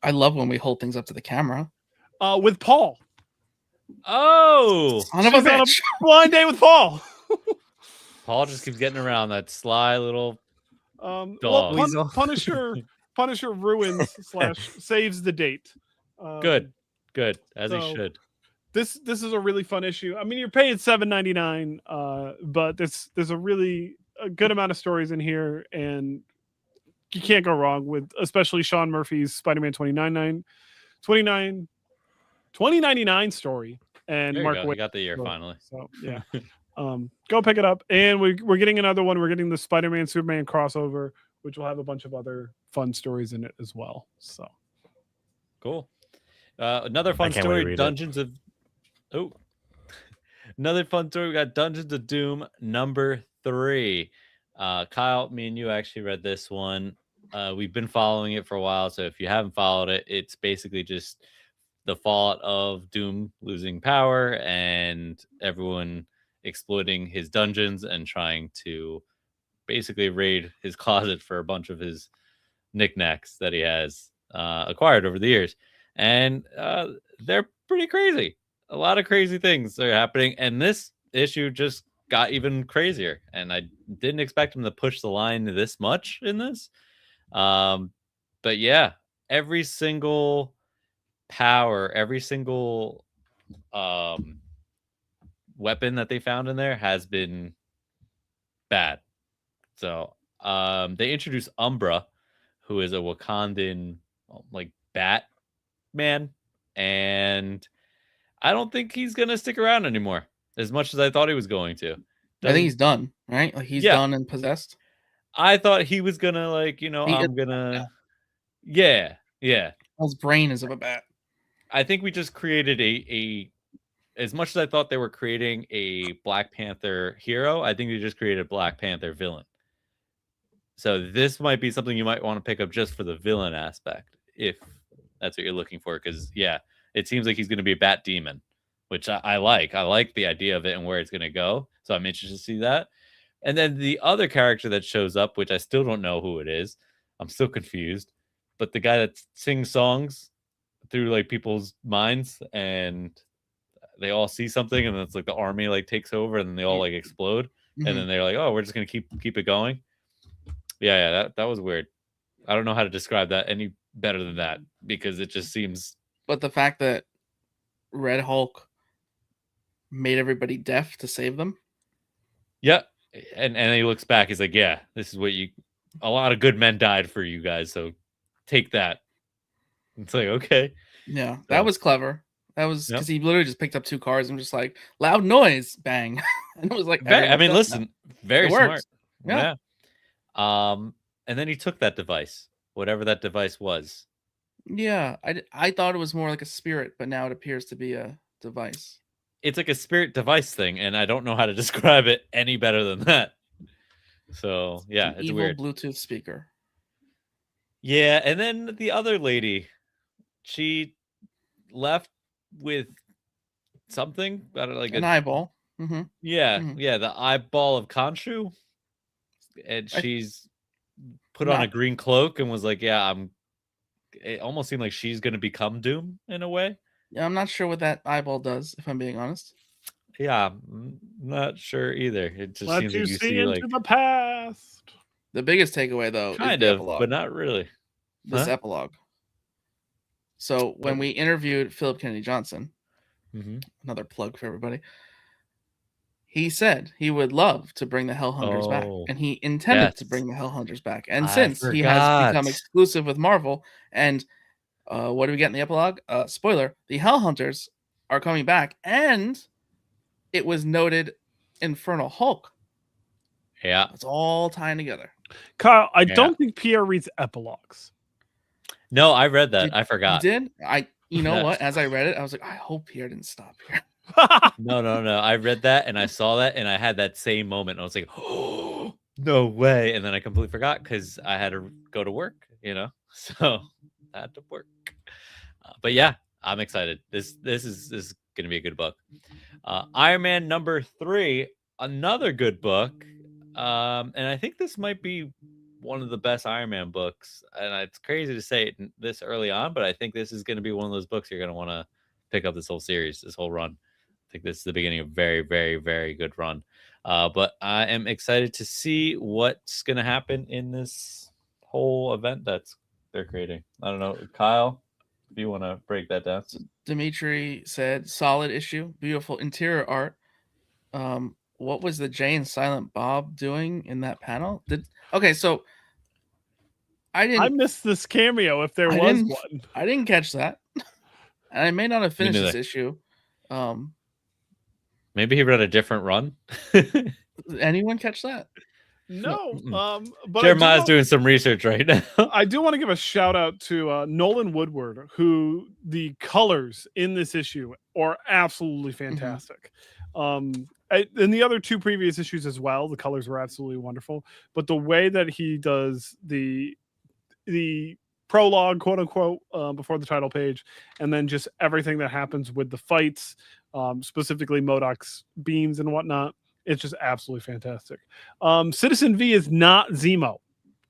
I love when we hold things up to the camera. With Paul. Oh, Son of a She's on a bitch. blind date with Paul. Paul just keeps getting around that sly little. Well, Dog. Weasel. Punisher ruins / saves the date. Good, as he so- should. This is a really fun issue. I mean, you're paying $7.99, but there's a good amount of stories in here, and you can't go wrong with especially Sean Murphy's Spider-Man 2099 story, and There you Mark go. Waid. You got the year story. finally. So yeah, go pick it up. And we're getting another one. We're getting the Spider-Man Superman crossover, which will have a bunch of other fun stories in it as well. So Cool. Another fun can't wait to story. read it. Dungeons of. Oh, another fun story. We got Dungeons of Doom #3. Kyle, me and you actually read this one. We've been following it for a while, so if you haven't followed it, it's basically just the fallout of Doom losing power and everyone exploiting his dungeons and trying to basically raid his closet for a bunch of his knickknacks that he has acquired over the years. And they're pretty crazy. A lot of crazy things are happening, and this issue just got even crazier. And I didn't expect him to push the line this much in this. But yeah, every single power, every single weapon that they found in there has been bad. So they introduced Umbra, who is a Wakandan like Batman, and I don't think he's gonna stick around anymore as much as I thought he was going to. I think he's done, right? Like he's Yeah. done and possessed. I thought he was gonna I'm gonna yeah. His brain is of a bat. I think we just created a as much as I thought they were creating a Black Panther hero, I think they just created a Black Panther villain. So this might be something you might want to pick up just for the villain aspect, if that's what you're looking for. Because yeah, it seems like he's going to be a bat demon, which I like. I like the idea of it and where it's going to go. So I'm interested to see that. And then the other character that shows up, which I still don't know who it is. I'm still confused. But the guy that sings songs through like people's minds and they all see something and it's like the army like takes over and then they all like explode. And then they're like, oh, we're just going to keep it going. Yeah, that was weird. I don't know how to describe that any better than that because it just seems. But the fact that Red Hulk made everybody deaf to save them. Yeah, and he looks back. He's like, yeah, this is what a lot of good men died for you guys, so take that. It's like, okay. Yeah, that was clever. That was because he literally just picked up 2 cars and just like loud noise, bang, and it was like. I mean, listen, very smart. Yeah. And then he took that device, whatever that device was. Yeah, I thought it was more like a spirit, but now it appears to be a device. It's like a spirit device thing, and I don't know how to describe it any better than that. So yeah, it's evil weird. Bluetooth speaker. Yeah, and then the other lady, she left with something, I don't know, like an eyeball. Mm-hmm. Yeah, the eyeball of Khonshu, and she's put on a green cloak and was like, "Yeah, It almost seemed like she's going to become Doom in a way. Yeah, I'm not sure what that eyeball does, if I'm being honest. Yeah, I'm not sure either. It just Let seems you like you see see into like the past. The biggest takeaway, though, kind is the of, epilogue. but not really. This epilogue. So when we interviewed Philip Kennedy Johnson, another plug for everybody, he said he would love to bring the Hellhunters back, and he intended to bring the Hellhunters back. And since he has become exclusive with Marvel, and what do we get in the epilogue? Spoiler: the Hellhunters are coming back, and it was noted Infernal Hulk. Yeah, it's all tying together. Kyle, I don't think Pierre reads epilogues. No, I read that. I forgot. You did? You know what? As I read it, I was like, I hope Pierre didn't stop here. No. I read that and I saw that and I had that same moment. I was like, oh, no way. And then I completely forgot because I had to go to work, So I had to work. But yeah, I'm excited. This is going to be a good book. Iron Man #3, another good book. And I think this might be one of the best Iron Man books. And it's crazy to say it this early on, but I think this is going to be one of those books you're going to want to pick up this whole series, this whole run. I think this is the beginning of a very, very, very good run. But I am excited to see what's going to happen in this whole event they're creating. I don't know, Kyle, if you want to break that down. Dimitri said, solid issue, beautiful interior art. What was the Jay and Silent Bob doing in that panel? So I missed this cameo if there I was didn't- one. I didn't catch that. And I may not have finished this issue. Maybe he read a different run. Anyone catch that? No, but Jeremiah's doing some research right now. I do want to give a shout out to Nolan Woodward, who the colors in this issue are absolutely fantastic. In the other 2 previous issues as well, the colors were absolutely wonderful. But the way that he does the prologue, quote unquote, before the title page, and then just everything that happens with the fights, specifically MODOK's beams and whatnot, it's just absolutely fantastic. Citizen V is not Zemo.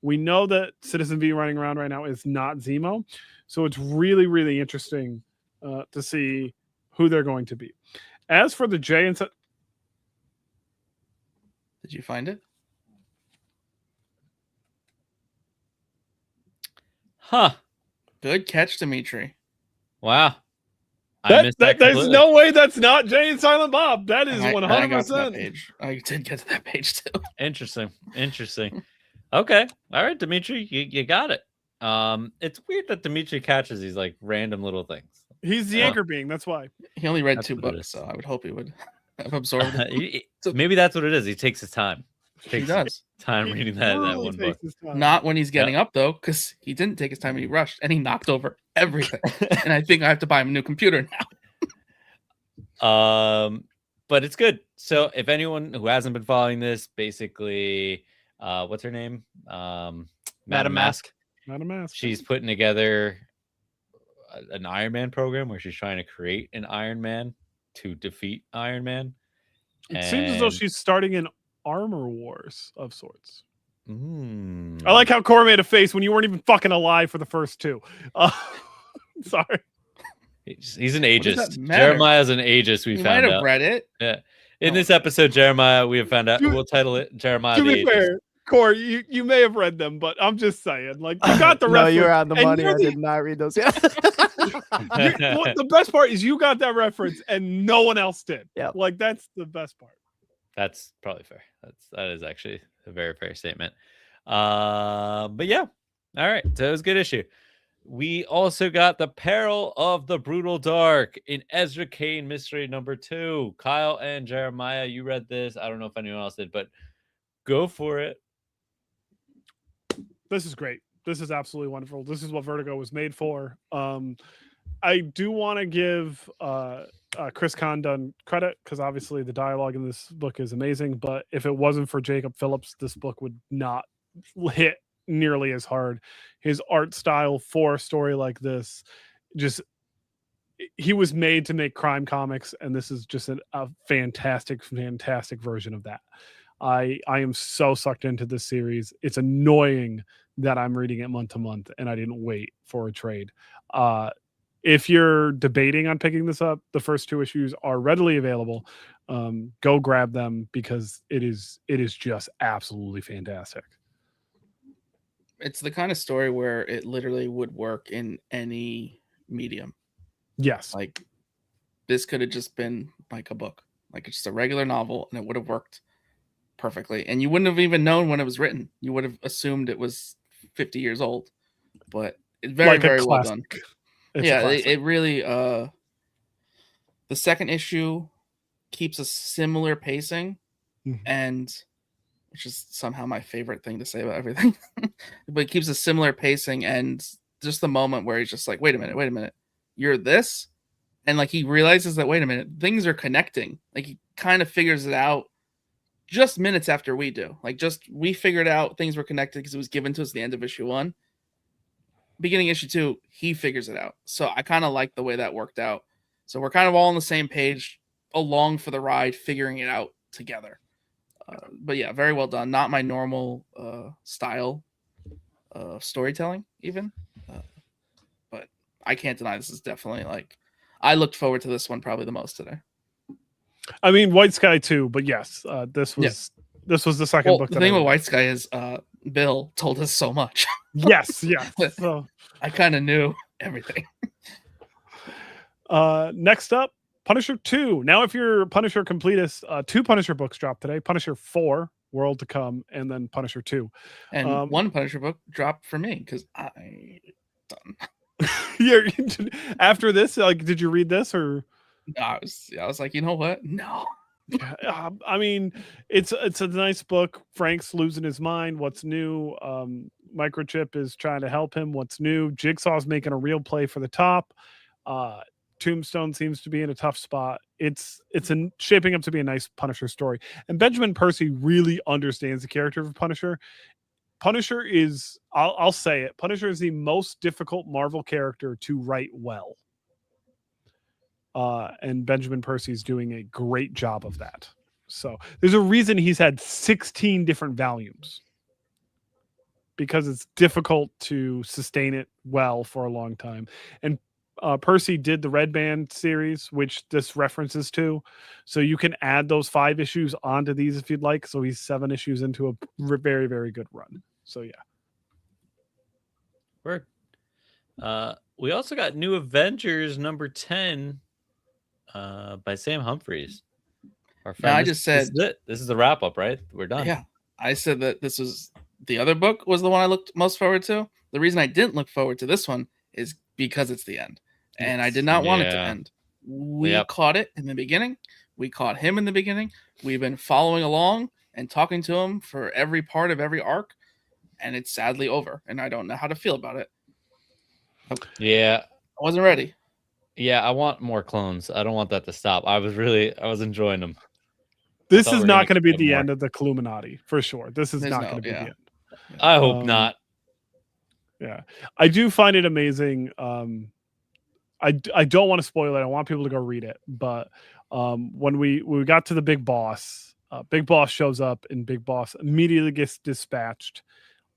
We know that Citizen V running around right now is not Zemo. So it's really, really interesting to see who they're going to be. As for the Jay and... Did you find it? Huh. Good catch, Dimitri. Wow. I missed that there's completely. no way that's not Jay and Silent Bob. That is 100%. I got to that page. I did get to that page too. Interesting. Okay. All right, Dimitri, you got it. It's weird that Dimitri catches these like random little things. He's the anchor being, that's why. He only read That's 2 what it books, is. so I would hope he would have absorbed it. Maybe that's what it is. He takes his time. He does. Time reading that Really one book. takes his time. Not when he's getting up though, because he didn't take his time and he rushed and he knocked over everything. And I think I have to buy him a new computer now. But it's good. So if anyone who hasn't been following this, basically, what's her name? Madam Mask. Not a mask. She's putting together an Iron Man program where she's trying to create an Iron Man to defeat Iron Man. It seems as though And- she's starting an armor wars of sorts. Mm. I like how Cora made a face when you weren't even fucking alive for the first 2. Sorry. He's an does that ageist. matter? Jeremiah's an ageist. We You found might have out. read it. Yeah. In Oh. this episode, Jeremiah, we have found out. To- We'll title it Jeremiah To the be Ageist. fair, Cora, you may have read them, but I'm just saying, like, you got the No, reference. you're on the and money. you're I the- did not read those yet. the best part is you got that reference and no one else did. Yep. Like, that's the best part. That's probably fair. That is actually a very fair statement. But yeah. All right. So it was a good issue. We also got the Peril of the Brutal Dark in Ezra Cain Mystery #2. Kyle and Jeremiah, you read this. I don't know if anyone else did, but go for it. This is great. This is absolutely wonderful. This is what Vertigo was made for. I do want to give Chris Condon credit because obviously the dialogue in this book is amazing. But if it wasn't for Jacob Phillips, this book would not hit nearly as hard. His art style for a story like this, he was made to make crime comics, and this is just a fantastic version of that. I am so sucked into this series. It's annoying that I'm reading it month to month and I didn't wait for a trade. If you're debating on picking this up, the first 2 issues are readily available. Go grab them because it is just absolutely fantastic. It's the kind of story where it literally would work in any medium. Yes. Like this could have just been like a book, like it's just a regular novel, and it would have worked perfectly. And you wouldn't have even known when it was written. You would have assumed it was 50 years old, but it's very, Like a very well done. classic. It's a Yeah, classic. it really, the second issue keeps a similar pacing, Mhm. and which is somehow my favorite thing to say about everything, but it keeps a similar pacing, and just the moment where he's just like, wait a minute, you're this? And like, he realizes that, wait a minute, things are connecting. Like he kind of figures it out just minutes after we do. Like we figured out things were connected because it was given to us at the end of issue 1. beginning issue 2, he figures it out. So I kind of like the way that worked out. So we're kind of all on the same page, along for the ride, figuring it out together. But yeah, very well done. Not my normal style of storytelling, even. But I can't deny this is definitely like, I looked forward to this one probably the most today. I mean, White Sky too, but yes, this was the second book. The thing with White Sky is Bill told us so much. Yes. So, I kind of knew everything. next up, Punisher 2. Now, if you're Punisher completist, 2 Punisher books dropped today. Punisher 4, World to Come, and then Punisher 2. And one Punisher book dropped for me because I done. After this, like, did you read this or? No, I was like, you know what? No. I mean, it's a nice book. Frank's losing his mind. What's new? Microchip is trying to help him. What's new? Jigsaw's making a real play for the top. Tombstone seems to be in a tough spot. It's shaping up to be a nice Punisher story. And Benjamin Percy really understands the character of Punisher. Punisher is, I'll say it, Punisher is the most difficult Marvel character to write well. And Benjamin Percy's doing a great job of that. So there's a reason he's had 16 different volumes, because it's difficult to sustain it well for a long time. And Percy did the Red Band series, which this references to. So you can add those 5 issues onto these if you'd like. So he's 7 issues into a very, very good run. So yeah. Word. We also got New Avengers number 10 by Sam Humphries. Our friend. Now, I just said this is the wrap up, right? We're done. Yeah, I said that this was the other book was the one I looked most forward to. The reason I didn't look forward to this one is because it's the end, and I did not want it to end. We caught it in the beginning. We caught him in the beginning. We've been following along and talking to him for every part of every arc, and it's sadly over. And I don't know how to feel about it. Yeah, I wasn't ready. Yeah, I want more clones. I don't want that to stop. I was enjoying them. This is not going to be the end of the Illuminati for sure. This is not going to be the end. I hope not. Yeah, I do find it amazing. I don't want to spoil it. I want people to go read it. But when we got to the Big Boss shows up, and Big Boss immediately gets dispatched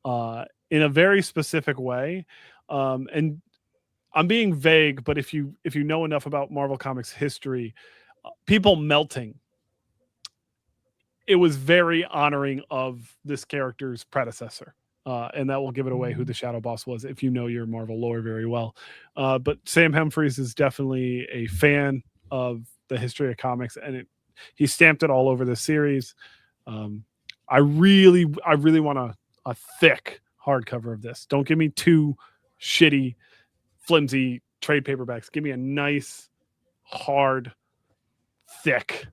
in a very specific way. And I'm being vague, but if you know enough about Marvel Comics history, people melting, it was very honoring of this character's predecessor. And that will give it away who the Shadow Boss was if you know your Marvel lore very well. But Sam Humphries is definitely a fan of the history of comics, and he stamped it all over the series. I really want a thick hardcover of this. Don't give me 2 shitty, flimsy trade paperbacks. Give me a nice, hard, thick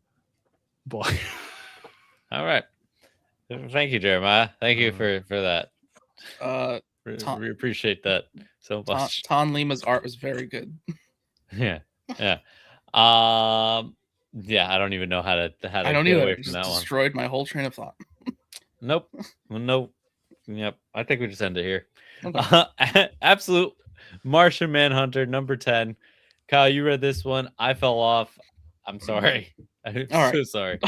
book. All right. Thank you, Jeremiah. Thank you for that. We appreciate that so much. Ton Lima's art was very good. Yeah. Yeah. I don't even know how to I don't get either. away It from just that one. destroyed my whole train of thought. Nope. Yep. I think we just end it here. Okay. Absolute Martian Manhunter number 10. Kyle, you read this one. I fell off. I'm sorry. I'm so sorry.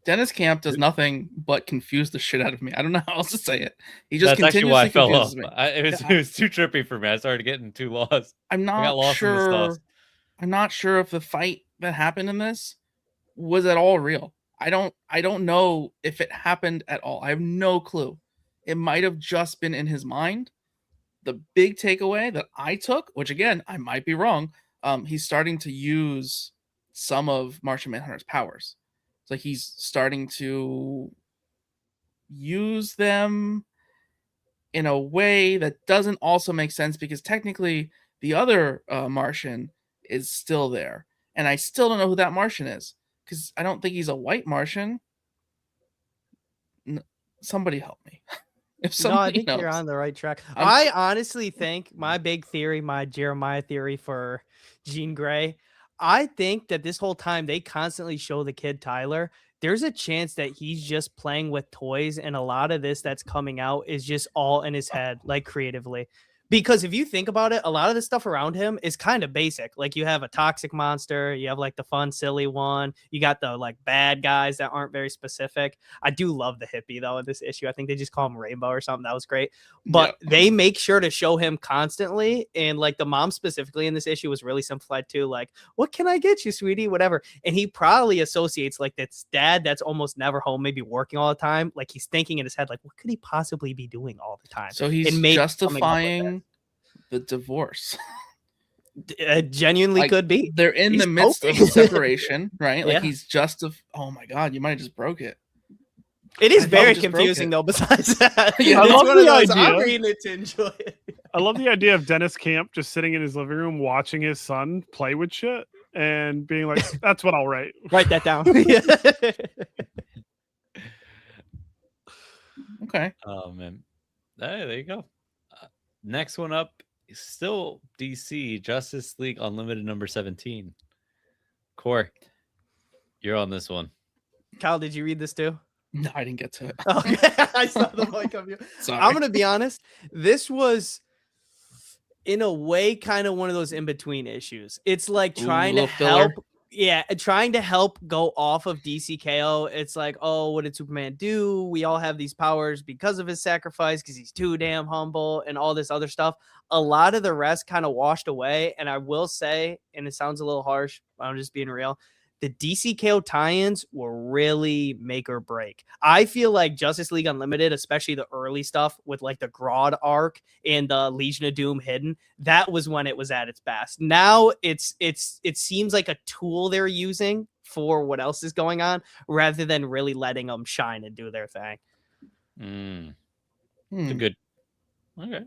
Dennis Camp does nothing but confuse the shit out of me. I don't know how else to say it. He just That's actually why I fell off. me. It was too trippy for me. I started getting too lost. I'm not sure if the fight that happened in this was at all real. I don't know if it happened at all. I have no clue. It might have just been in his mind. The big takeaway that I took, which again, I might be wrong, he's starting to use some of Martian Manhunter's powers. It's like he's starting to use them in a way that doesn't also make sense, because technically the other Martian is still there. And I still don't know who that Martian is, because I don't think he's a white Martian. Somebody help me. I think you're on the right track. I honestly think my big theory, my Jeremiah theory for Jean Grey, I think that this whole time they constantly show the kid Tyler. There's a chance that he's just playing with toys, and a lot of this that's coming out is just all in his head, like creatively. Because if you think about it, a lot of the stuff around him is kind of basic. Like you have a toxic monster, you have like the fun, silly one, you got the like bad guys that aren't very specific. I do love the hippie though in this issue. I think they just call him Rainbow or something. That was great. But they make sure to show him constantly. And like the mom specifically in this issue was really simplified too. Like, what can I get you, sweetie? Whatever. And he probably associates like this dad that's almost never home, maybe working all the time. Like he's thinking in his head, like, what could he possibly be doing all the time? So he's justifying the divorce. Genuinely like, could be. They're in the midst of a separation, right? Like he's oh my god, you might have just broke it. It is very confusing though. Besides that, I love the idea. I'm reading it to enjoy it. I love the idea of Dennis Camp just sitting in his living room watching his son play with shit and being like, "That's what I'll write." Write that down. Okay. Oh man, hey, there you go. Next one up is still DC Justice League Unlimited number 17. Core, you're on this one. Kyle, did you read this too? No, I didn't get to it. Okay, I saw the mic of you. Sorry. I'm gonna be honest. This was, in a way, kind of one of those in between issues. It's like trying to help. Yeah, trying to help go off of DCKO. It's like, oh, what did Superman do? We all have these powers because of his sacrifice, because he's too damn humble and all this other stuff. A lot of the rest kind of washed away. And I will say, and it sounds a little harsh, but I'm just being real, the DCKO tie-ins will really make or break. I feel like Justice League Unlimited, especially the early stuff with like the Grodd arc and the Legion of Doom hidden, that was when it was at its best. Now it seems like a tool they're using for what else is going on rather than really letting them shine and do their thing. Good. Okay.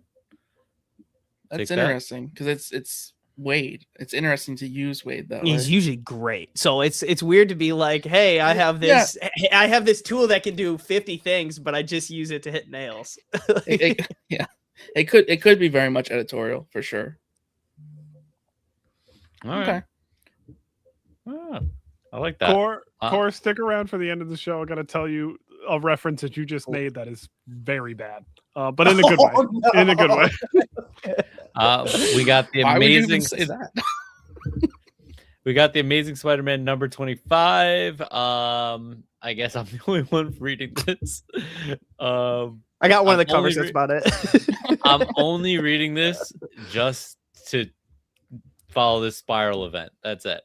That's interesting because it's Wade. It's interesting to use Wade that way. He's usually great. So it's weird to be like, hey, I have this I have this tool that can do 50 things, but I just use it to hit nails. It could be very much editorial for sure. All right. Oh, I like that. Core, stick around for the end of the show. I gotta tell you a reference that you just made that is very bad. But in a good way. No. In a good way. We got the Why would you even amazing say that? We got the Amazing Spider-Man number 25. I guess I'm the only one reading this. I got one of the covers. That's about it. I'm only reading this just to follow this Spiral event. That's it.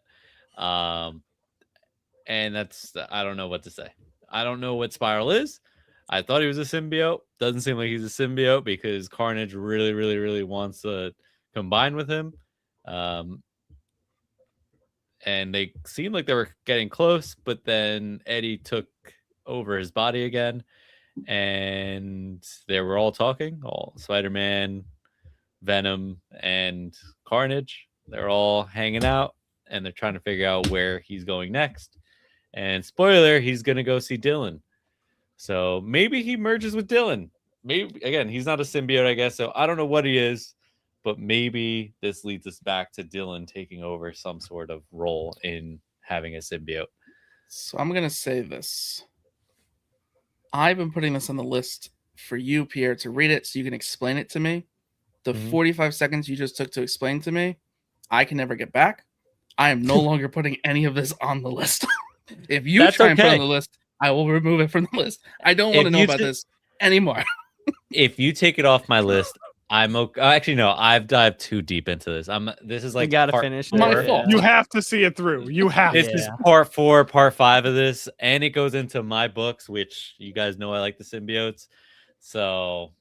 And that's, I don't know what to say. I don't know what Spiral is. I thought he was a symbiote. Doesn't seem like he's a symbiote because Carnage really, really, really wants to combine with him. And they seemed like they were getting close, but then Eddie took over his body again. And they were all talking, all Spider-Man, Venom, and Carnage. They're all hanging out, and they're trying to figure out where he's going next. And spoiler, he's going to go see Dylan. So maybe he merges with Dylan. Maybe, again, he's not a symbiote, I guess. So I don't know what he is, but maybe this leads us back to Dylan taking over some sort of role in having a symbiote. So I'm going to say this. I've been putting this on the list for you, Pierre, to read it so you can explain it to me. The 45 seconds you just took to explain to me, I can never get back. I am no longer putting any of this on the list. If you try and put it on the list, I will remove it from the list. I don't want to know about this anymore. If you take it off my list, I'm okay. Actually, no, I've dived too deep into this. This is like you gotta finish it. My fault. You have to see it through. You have. This is part 4, part 5 of this, and it goes into my books, which you guys know I like the symbiotes. So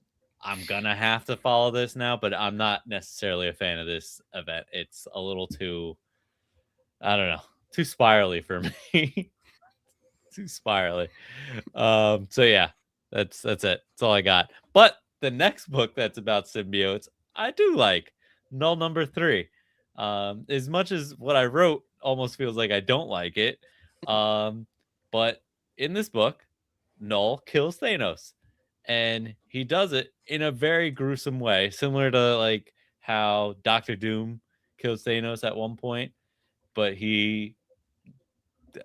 I'm gonna have to follow this now, but I'm not necessarily a fan of this event. It's a little too, I don't know, too spirally for me. Too spirally. So yeah, that's it. That's all I got. But the next book that's about symbiotes, I do like. Null number 3. As much as what I wrote almost feels like I don't like it. But in this book, Null kills Thanos. And he does it in a very gruesome way, similar to like how Doctor Doom kills Thanos at one point. But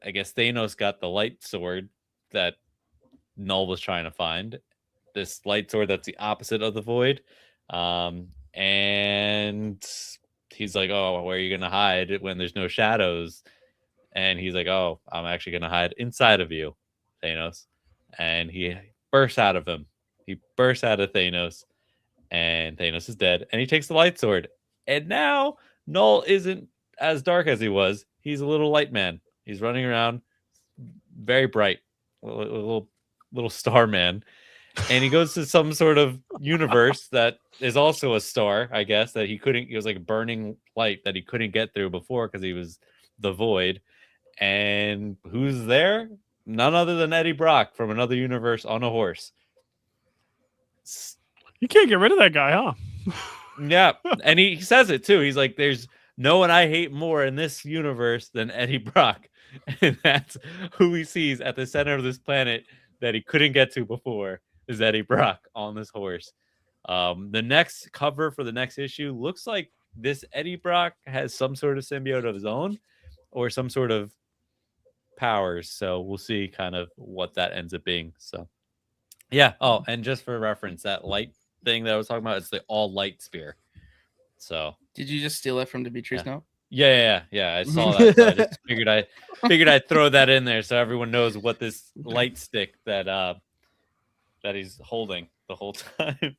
I guess Thanos got the light sword that Null was trying to find. This light sword that's the opposite of the void. and he's like, "Oh, where are you gonna hide when there's no shadows?" And he's like, "Oh, I'm actually gonna hide inside of you, Thanos." And he bursts out of him. He bursts out of Thanos, and Thanos is dead. And he takes the light sword. And now Null isn't as dark as he was. He's a little light man. He's running around, very bright, little star man. And he goes to some sort of universe that is also a star, I guess, that he was like a burning light that he couldn't get through before because he was the void. And who's there? None other than Eddie Brock from another universe on a horse. You can't get rid of that guy, huh? Yeah, and he says it too. He's like, "There's no one I hate more in this universe than Eddie Brock," and that's who he sees at the center of this planet that he couldn't get to before. Is Eddie Brock on this horse? The next cover for the next issue looks like this Eddie Brock has some sort of symbiote of his own, or some sort of powers. So we'll see kind of what that ends up being. So yeah. Oh, and just for reference, that light thing that I was talking about, it's the all light spear. So Did you just steal that from Dimitri's note? yeah. I saw that. So I just figured I'd throw that in there so everyone knows what this light stick that he's holding the whole time.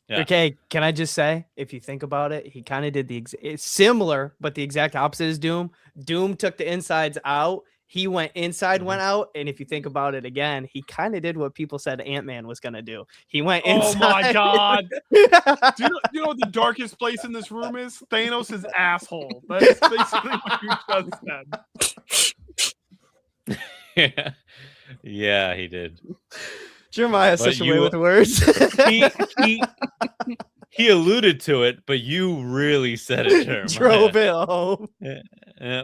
Yeah. Okay, can I just say, if you think about it, he kind of did it's similar, but the exact opposite is Doom. Doom took the insides out. He went inside, went out, and if you think about it again, he kind of did what people said Ant-Man was gonna do. He went inside. Oh my god! Do you know what the darkest place in this room is? Thanos' asshole. That's basically what you just said. Yeah, he did. Jeremiah has such a way with words. he alluded to it, but you really said it, Jeremiah. Drove it home. Yeah.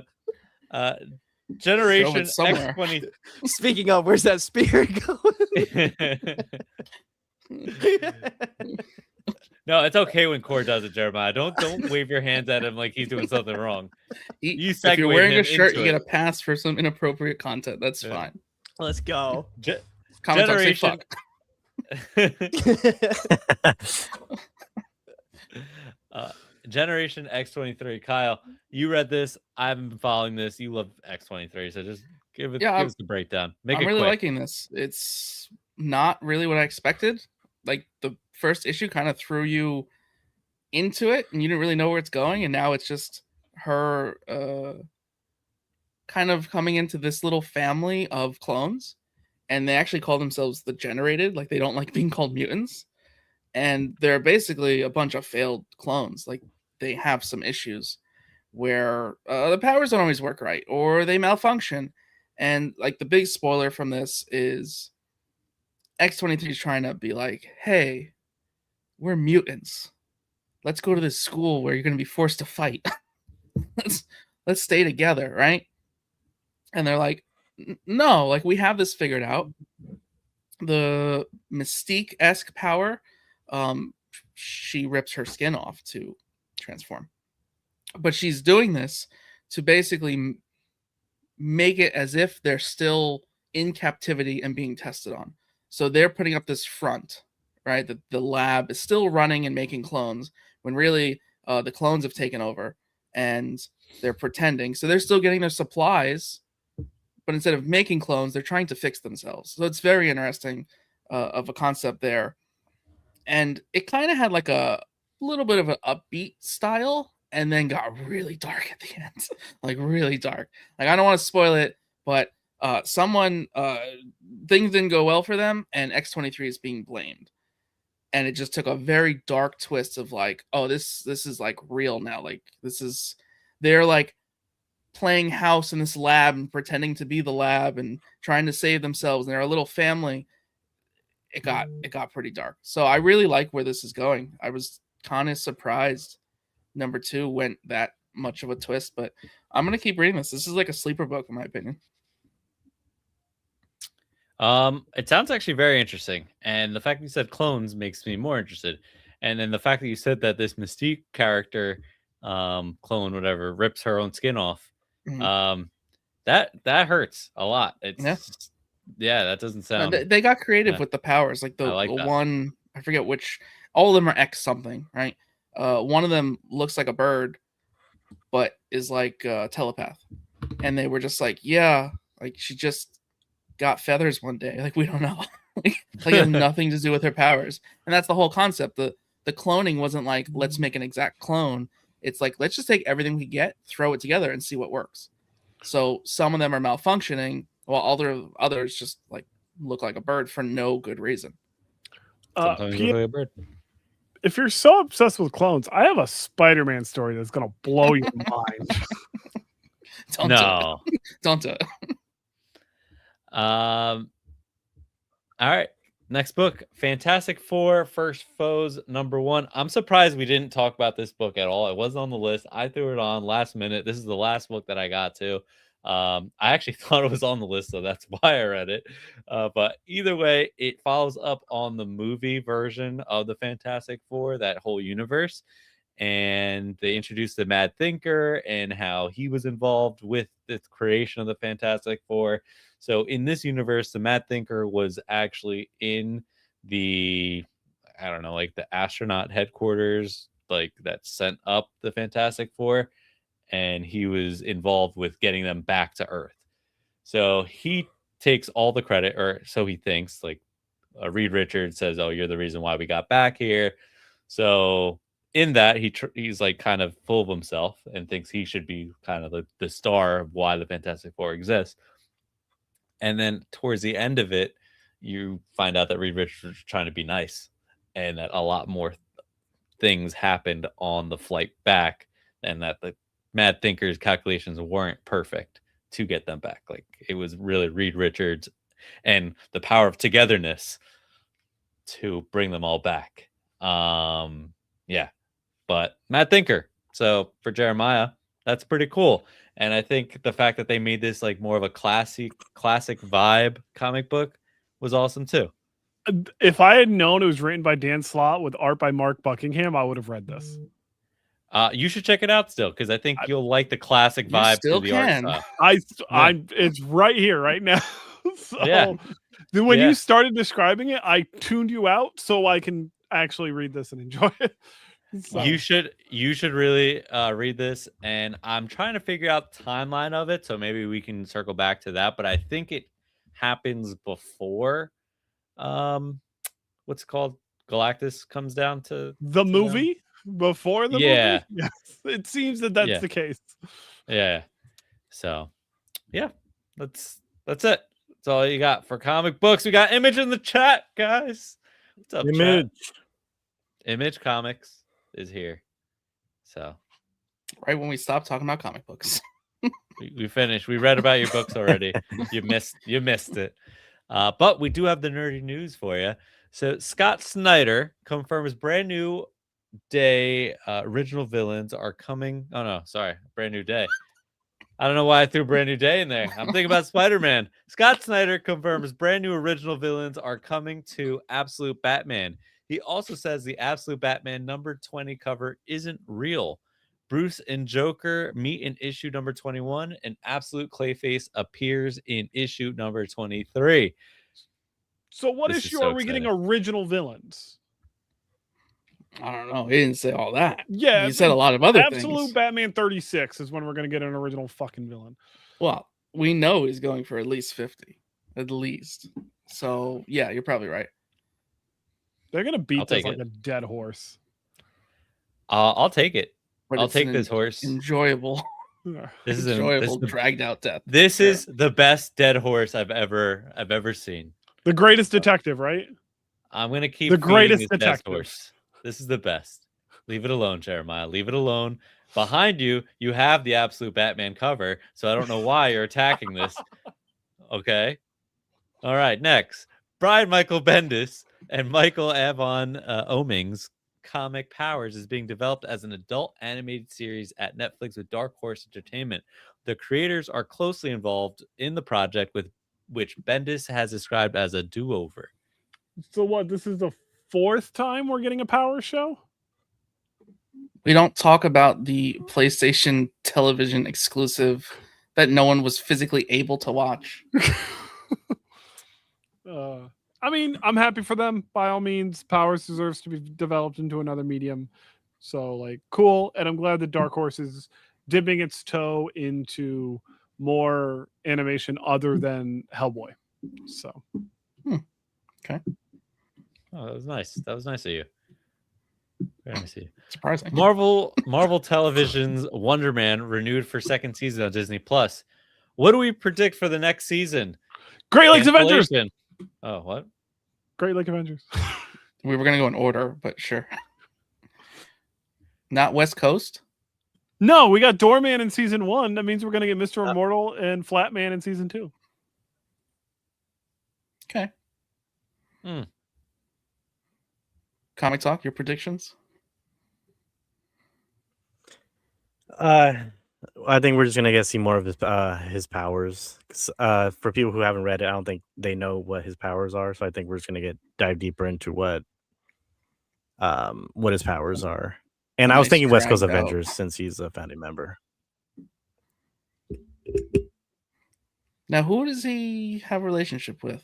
Generation X20. Speaking of, where's that spear going? No, it's okay when Core does it, Jeremiah. Don't wave your hands at him like he's doing something wrong. If you're wearing a shirt, you get a pass for some inappropriate content. That's fine. Let's go. Generation. Generation X23. Kyle, you read this. I've been following this. You love X23, so just give us the breakdown. I'm really liking this. It's not really what I expected. Like the first issue kind of threw you into it, and you didn't really know where it's going, and now it's just her kind of coming into this little family of clones, and they actually call themselves the Generated. Like they don't like being called mutants. And they're basically a bunch of failed clones. Like they have some issues where the powers don't always work right, or they malfunction. And like the big spoiler from this is X23 is trying to be like, "Hey, we're mutants. Let's go to this school where you're going to be forced to fight. let's stay together, right?" And they're like, "No, like we have this figured out. The Mystique-esque power." She rips her skin off to transform, but she's doing this to basically make it as if they're still in captivity and being tested on. So they're putting up this front, right? The lab is still running and making clones when really the clones have taken over and they're pretending. So they're still getting their supplies, but instead of making clones, they're trying to fix themselves. So it's very interesting of a concept there. And it kind of had like a little bit of an upbeat style and then got really dark at the end. Like really dark. Like I don't want to spoil it, but things didn't go well for them and X23 is being blamed. And it just took a very dark twist of like, oh, this is like real now. Like they're like playing house in this lab and pretending to be the lab and trying to save themselves. And they're a little family. It got pretty dark. So I really like where this is going. I was kind of surprised number 2 went that much of a twist, but I'm going to keep reading this. This is like a sleeper book in my opinion. It sounds actually very interesting. And the fact that you said clones makes me more interested. And then the fact that you said that this Mystique character, clone, whatever, rips her own skin off. Mm-hmm. That hurts a lot. Yeah, that doesn't sound. They got creative with the powers, like the one. I forget which. All of them are X something, right? One of them looks like a bird, but is like a telepath. And they were just like, yeah, like she just got feathers one day. Like we don't know. like it has nothing to do with her powers. And that's the whole concept. The cloning wasn't like, let's make an exact clone. It's like, let's just take everything we get, throw it together, and see what works. So some of them are malfunctioning, while others just like look like a bird for no good reason. Sometimes you look like a bird. If you're so obsessed with clones, I have a Spider-Man story that's gonna blow your mind. Don't No. do it. Don't do it. All right. Next book, Fantastic Four: First Foes #1. I'm surprised we didn't talk about this book at all. It wasn't on the list. I threw it on last minute. This is the last book that I got to. I actually thought it was on the list, so that's why I read it. But either way, it follows up on the movie version of the Fantastic Four, that whole universe. And they introduced the Mad Thinker and how he was involved with the creation of the Fantastic Four. So in this universe, the Mad Thinker was actually in the, I don't know, like the astronaut headquarters, like that sent up the Fantastic Four. And he was involved with getting them back to Earth. So he takes all the credit, or so he thinks. Like Reed Richards says, "Oh, you're the reason why we got back here." So in that, he's like kind of full of himself and thinks he should be kind of the star of why the Fantastic Four exists. And then towards the end of it, you find out that Reed Richards was trying to be nice, and that a lot more things happened on the flight back, and that the Mad Thinker's calculations weren't perfect to get them back. Like it was really Reed Richards and the power of togetherness to bring them all back. Yeah, but Mad Thinker. So for Jeremiah, that's pretty cool. And I think the fact that they made this like more of a classic vibe comic book was awesome too. If I had known it was written by Dan Slott with art by Mark Buckingham, I would have read this. You should check it out still, because I think you'll like the classic You vibe still to the art can. style. It's right here, right now. So Yeah. then when Yeah. you started describing it, I tuned you out so I can actually read this and enjoy it. So, You should really read this, and I'm trying to figure out the timeline of it, so maybe we can circle back to that. But I think it happens before, what's it called, Galactus comes down to the them? movie before the Yeah. movie. Yes, it seems that that's Yeah. the case. Yeah. So, yeah, that's it. That's all you got for comic books. We got Image in the chat, guys. What's up, chat? Image Comics is here. So Right when we stopped talking about comic books. we finished. We read about your books already. You missed it. But we do have the nerdy news for you. So Scott Snyder confirms brand new day original villains are coming. Oh no, sorry, brand new day. I don't know why I threw brand new day in there. I'm thinking about Spider-Man. Scott Snyder confirms brand new original villains are coming to Absolute Batman. He also says the Absolute Batman #20 cover isn't real. Bruce and Joker meet in issue #21, and Absolute Clayface appears in issue #23. So what This issue is so are we getting exciting. original villains? I don't know. He didn't say all that. Yeah, He said a lot of other Absolute things. Batman 36 is when we're going to get an original fucking villain. Well, we know he's going for at least 50. At least. So, yeah, you're probably right. They're going to I'll beat this take like it. a dead horse. I'll take it. But I'll it's take an this horse. Enjoyable, This is enjoyable, this dragged out death. This Yeah. is the best dead horse I've ever seen. The greatest detective, right? I'm gonna keep The feeding greatest this dead detective. horse. This is the best. Leave it alone, Jeremiah. Leave it alone. Behind you, you have the Absolute Batman cover, so I don't know why you're attacking this. Okay. All right. Next, Brian Michael Bendis and Michael Avon Oming's Comic Powers is being developed as an adult animated series at Netflix with Dark Horse Entertainment. The creators are closely involved in the project, with which Bendis has described as a do-over. So what? This is the fourth time we're getting a power show? We don't talk about the PlayStation television exclusive that no one was physically able to watch. I mean, I'm happy for them. By all means, Powers deserves to be developed into another medium. So like cool, and I'm glad that Dark Horse is dipping its toe into more animation other than Hellboy. So Oh, that was nice. That was nice of you. Very nice of you. Surprising. Marvel Television's Wonder Man renewed for second season on Disney Plus. What do we predict for the next season? Great Lakes Avengers. Cancellation. Oh, what? Great Lake Avengers. We were gonna go in order, but sure. Not West Coast. No, we got Doorman in season 1. That means we're gonna get Mr. Immortal and Flatman in season 2. Okay. Hmm. Comic Talk, your predictions? I think we're just gonna get to see more of his powers. For people who haven't read it, I don't think they know what his powers are. So I think we're just gonna dive deeper into what his powers are. And I was Nice thinking West Coast dragged out. Avengers since he's a founding member. Now, who does he have a relationship with?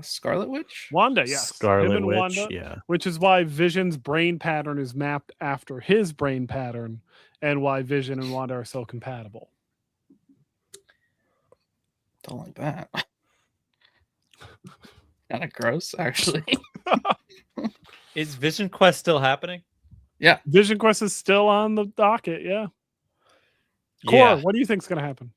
Scarlet Witch? Wanda, yes. Him Scarlet and Witch, Wanda, yeah. which is why Vision's brain pattern is mapped after his brain pattern, and why Vision and Wanda are so compatible. Don't like that. Kind of gross, actually. Is Vision Quest still happening? Vision Quest is still on the docket, yeah. Core, Yeah. what do you think's gonna happen?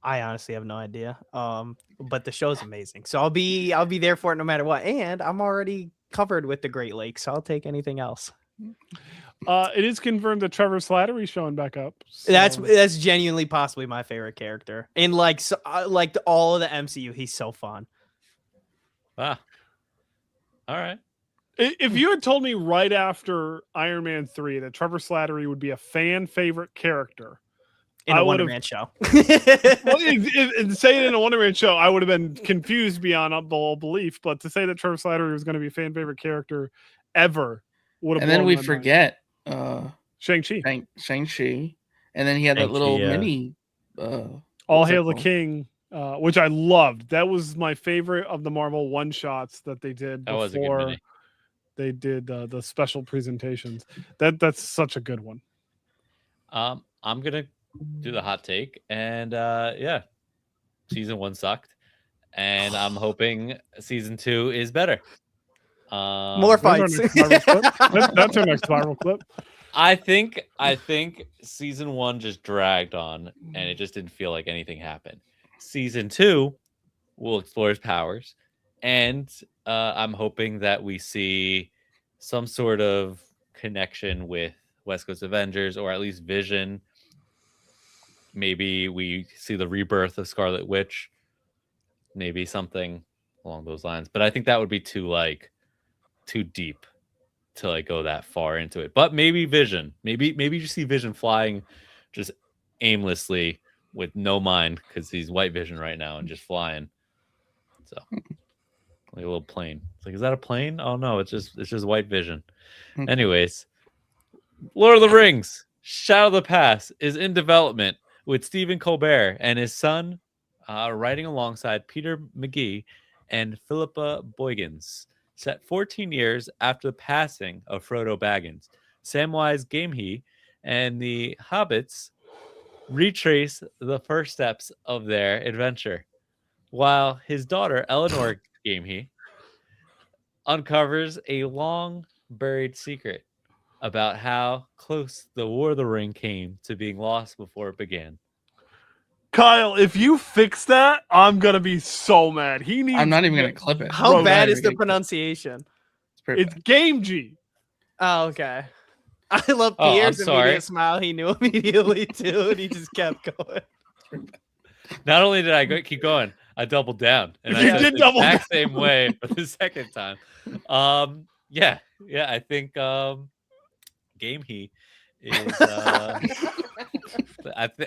I honestly have no idea. But the show's amazing, so I'll be there for it no matter what. And I'm already covered with the Great Lakes, so I'll take anything else. It is confirmed that Trevor Slattery's showing back up. So. That's genuinely possibly my favorite character. And like all of the MCU, he's so fun. Ah. All right. If you had told me right after Iron Man 3 that Trevor Slattery would be a fan favorite character In a I Wonder would've- Man show. well, say it in a Wonder Man show, I would have been confused beyond all belief. But to say that Trevor Slattery was going to be a fan favorite character ever would have. And then blown we my mind. forget Shang-Chi. Shang-Chi. And then he had that Shang-Chi, little yeah. mini. All what's Hail that the called? King, which I loved. That was my favorite of the Marvel one shots that they did That was a good before mini. they did the special presentations. That's such a good one. I'm gonna do the hot take, and season 1 sucked, and I'm hoping season 2 is better. More That's our fights. next viral clip. That's our next viral clip. I think season 1 just dragged on, and it just didn't feel like anything happened. Season 2 will explore his powers, and I'm hoping that we see some sort of connection with West Coast Avengers, or at least Vision. Maybe we see the rebirth of Scarlet Witch. Maybe something along those lines. But I think that would be too deep to go that far into it. But maybe Vision. Maybe you see Vision flying just aimlessly with no mind, because he's White Vision right now and just flying. So like a little plane. It's like, is that a plane? Oh no, it's just White Vision. Anyways, Lord of the Rings, Shadow of the Past is in development with Stephen Colbert and his son writing alongside Peter McGee and Philippa Boyens. Set 14 years after the passing of Frodo Baggins, Samwise Gamgee and the Hobbits retrace the first steps of their adventure, while his daughter Eleanor Gamgee uncovers a long-buried secret about how close the War of the Ring came to being lost before it began. Kyle, if you fix that, I'm gonna be so mad. He needs. I'm not even going to clip it. How Bro, bad not is even the gonna clip pronunciation? It's pretty It's bad. Game G. Oh, okay. I love Oh, I'm Pierre's sorry. immediate smile. He knew immediately too, and he just kept going. Not only did I keep going, I doubled down, and I You said did the double exact same way for the second time. Yeah, I think Gamgee is.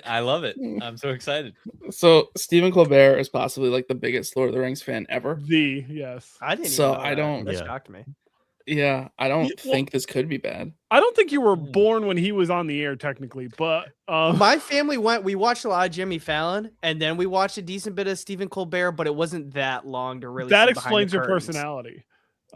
I love it. I'm so excited. So Stephen Colbert is possibly like the biggest Lord of the Rings fan ever. Yes. I didn't. So even know I that. don't- That Yeah. shocked me. Yeah, I don't Well- think this could be bad. I don't think you were Hmm. born when he was on the air, technically, but My family we watched a lot of Jimmy Fallon, and then we watched a decent bit of Stephen Colbert, but it wasn't that long to really. that see behind the explains your curtains. personality.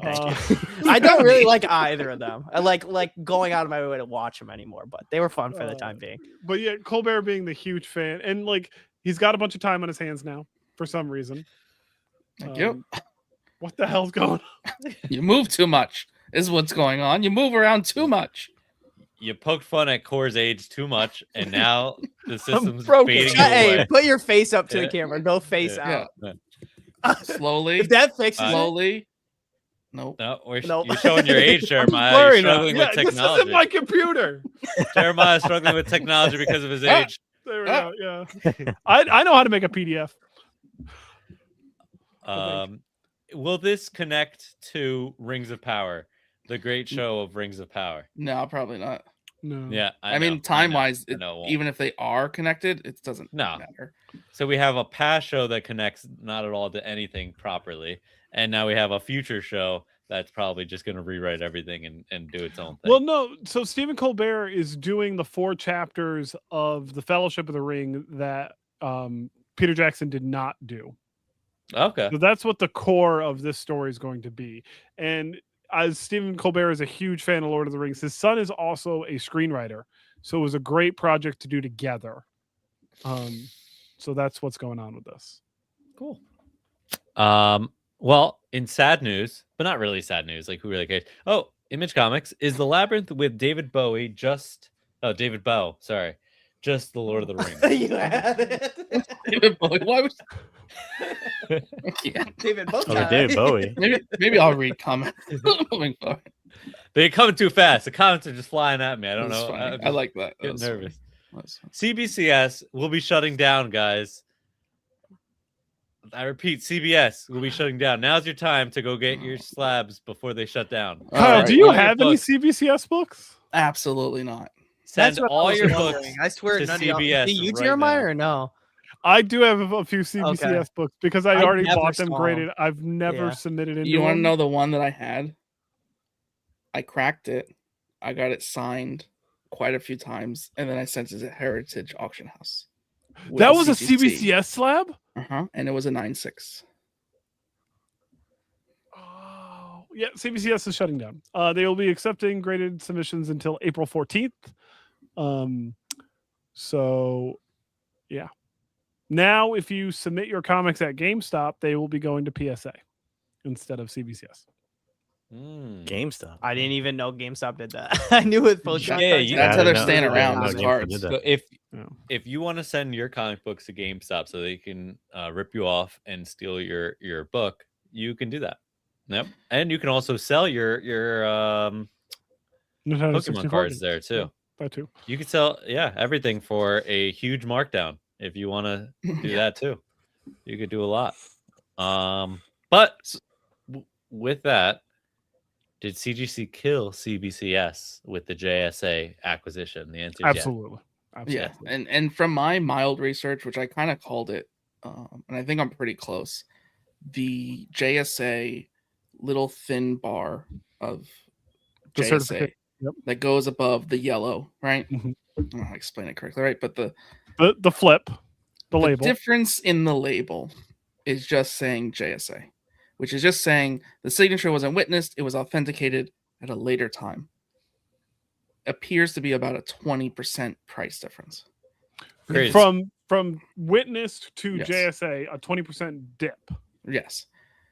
I don't really like either of them. I like going out of my way to watch them anymore, but they were fun for the time being. But yeah, Colbert being the huge fan, and like he's got a bunch of time on his hands now for some reason. Thank you. What the hell's going on? You move too much is what's going on. You move around too much. You poked fun at Core's age too much, and now the system's broken. fading Hey, away. put your face up to Yeah. the camera. Go face Yeah. out. Slowly. If that fixes it, Slowly. Nope. No, Nope. you're showing your age, Jeremiah. Blurry You're now. struggling Yeah, with this technology. isn't my computer. Jeremiah's struggling with technology because of his age. There we go. Yeah, I know how to make a PDF. Will this connect to Rings of Power, the great show of Rings of Power? No, probably not. No. Yeah, I mean, time-wise, I know it won't. even if they are connected, it doesn't No. matter. So we have a past show that connects not at all to anything properly, and now we have a future show that's probably just going to rewrite everything and do its own thing. Well, no. So Stephen Colbert is doing the 4 chapters of the Fellowship of the Ring that Peter Jackson did not do. Okay. So that's what the core of this story is going to be. And as Stephen Colbert is a huge fan of Lord of the Rings, his son is also a screenwriter. So it was a great project to do together. So that's what's going on with this. Cool. Well, in sad news, but not really sad news, like who really cares? Oh, Image Comics is the Labyrinth with David Bowie David Bowie, sorry. Just the Lord of the Rings. you had it. David Bowie. Why was David Bowie. Oh, David Bowie. maybe I'll read comments moving forward. They're coming too fast. The comments are just flying at me. I don't That's know. funny. I'm I like that. That getting was nervous. funny. That was funny. CBCS will be shutting down, guys. I repeat, CBS will be shutting down. Now's your time to go get your slabs before they shut down. All Kyle, right, do you all your have any books. CBCS books? Absolutely not. Send That's what I all was your wondering. books. I swear, to none of y'all. CBS Do you, right Jeremiah, now. or no? I do have a few CBCS books because I I already never bought them saw graded. I've never Yeah. submitted into You want to them. know the one that I had? I cracked it. I got it signed quite a few times, and then I sent it to Heritage Auction House. with That was a CCC. CBCS slab? And it was a 9.6. Oh, yeah. CBCS is shutting down. They will be accepting graded submissions until April 14th. So, yeah. Now, if you submit your comics at GameStop, they will be going to PSA instead of CBCS. GameStop. I didn't even know GameStop did that. I knew it. Yeah, you- That's I how they're didn't know- staying I didn't around know with GameStop cards. did that. So if you want to send your comic books to GameStop so they can rip you off and steal your book, you can do that. Yep. And you can also sell your Nintendo Pokemon 64 cards games. there too. That too. You could sell everything for a huge markdown if you want to do that too. You could do a lot. But with that, did CGC kill CBCS with the JSA acquisition? The answer is Absolutely. Yeah, and from my mild research, which I kind of called it, and I think I'm pretty close, the JSA little thin bar of The JSA certificate. Yep. that goes above the yellow, right? Mhm. I don't know how to explain it correctly, right? But the The flip, the label. difference in the label is just saying JSA, which is just saying the signature wasn't witnessed, it was authenticated at a later time. Appears to be about a 20% price difference. Crazy. From witnessed to Yes. JSA, a 20% dip. Yes,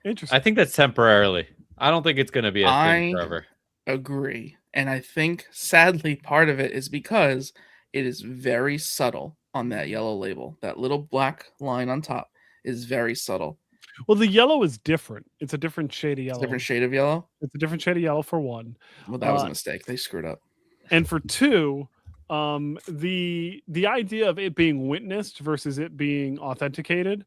Interesting. I think that's temporarily. I don't think it's going to be a thing I- forever. agree. And I think sadly part of it is because it is very subtle on that yellow label. That little black line on top is very subtle. Well, the yellow is different. It's a different shade of It's yellow. a different shade of yellow. It's a different shade of yellow for one. Well, that was a Uh, mistake. They screwed up. And for two, the idea of it being witnessed versus it being authenticated,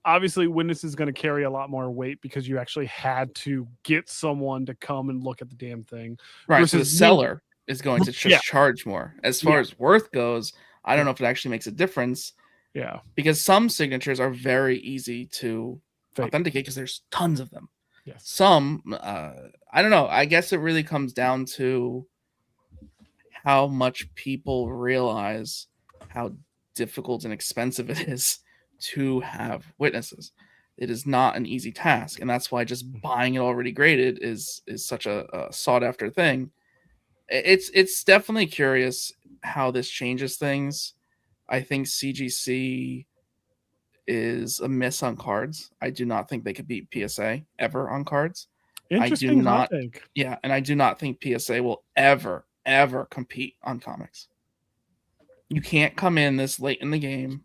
obviously witness is going to carry a lot more weight because you actually had to get someone to come and look at the damn thing. Right. So the versus me- seller is going to just Yeah. charge more. As far Yeah. as worth goes, I don't know if it actually makes a difference Yeah. because some signatures are very easy to Fake. authenticate because there's tons of them. Yes. Some, I don't know. I guess it really comes down to how much people realize how difficult and expensive it is to have witnesses. It is not an easy task, and that's why just buying it already graded is such a sought after thing. It's definitely curious how this changes things. I think CGC is a miss on cards. I do not think they could beat PSA ever on cards. Interesting hot take. Yeah, and I do not think PSA will ever compete on comics. You can't come in this late in the game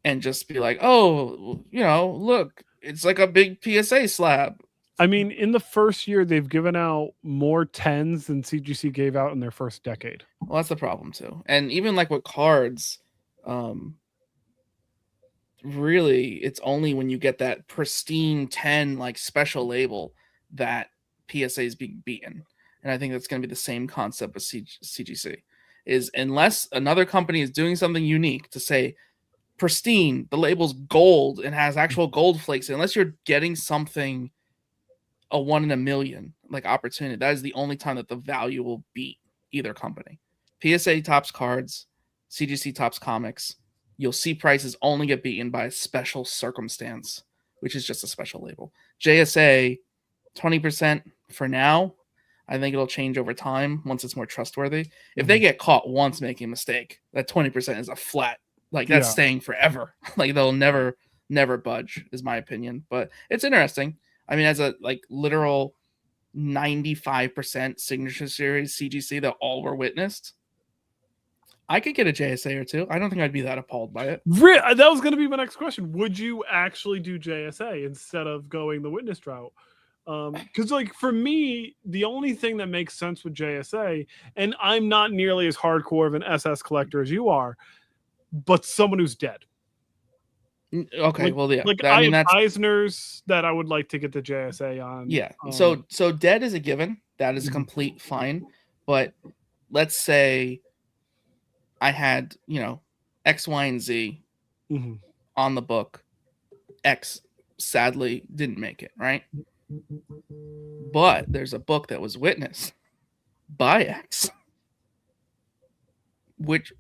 and just be like, oh, look, it's like a big PSA slab. I mean, in the first year, they've given out more 10s than CGC gave out in their first decade. Well, that's the problem too. And even like with cards, really, it's only when you get that pristine 10 like special label that PSA is being beaten. And I think that's going to be the same concept with CGC. Is unless another company is doing something unique to say pristine, the label's gold and has actual gold flakes, unless you're getting something a 1 in a million like opportunity, that is the only time that the value will beat either company. PSA tops cards, CGC tops comics. You'll see prices only get beaten by a special circumstance, which is just a special label. JSA, 20% for now. I think it'll change over time once it's more trustworthy. If they get caught once making a mistake, that 20% is a flat, like that's staying forever. Like they'll never budge, is my opinion. But it's interesting. I mean, as a like literal 95% signature series CGC that all were witnessed, I could get a JSA or two. I don't think I'd be that appalled by it. That was going to be my next question. Would you actually do JSA instead of going the witness route? Because like for me, the only thing that makes sense with JSA, and I'm not nearly as hardcore of an SS collector as you are, but someone who's dead. Okay, like, well, yeah. Like I mean, have that's Eisner's that I would like to get the JSA on. Yeah. So dead is a given. That is a complete fine. But let's say I had, X, Y, and Z on the book. X sadly didn't make it, right? But there's a book that was witnessed by X. Which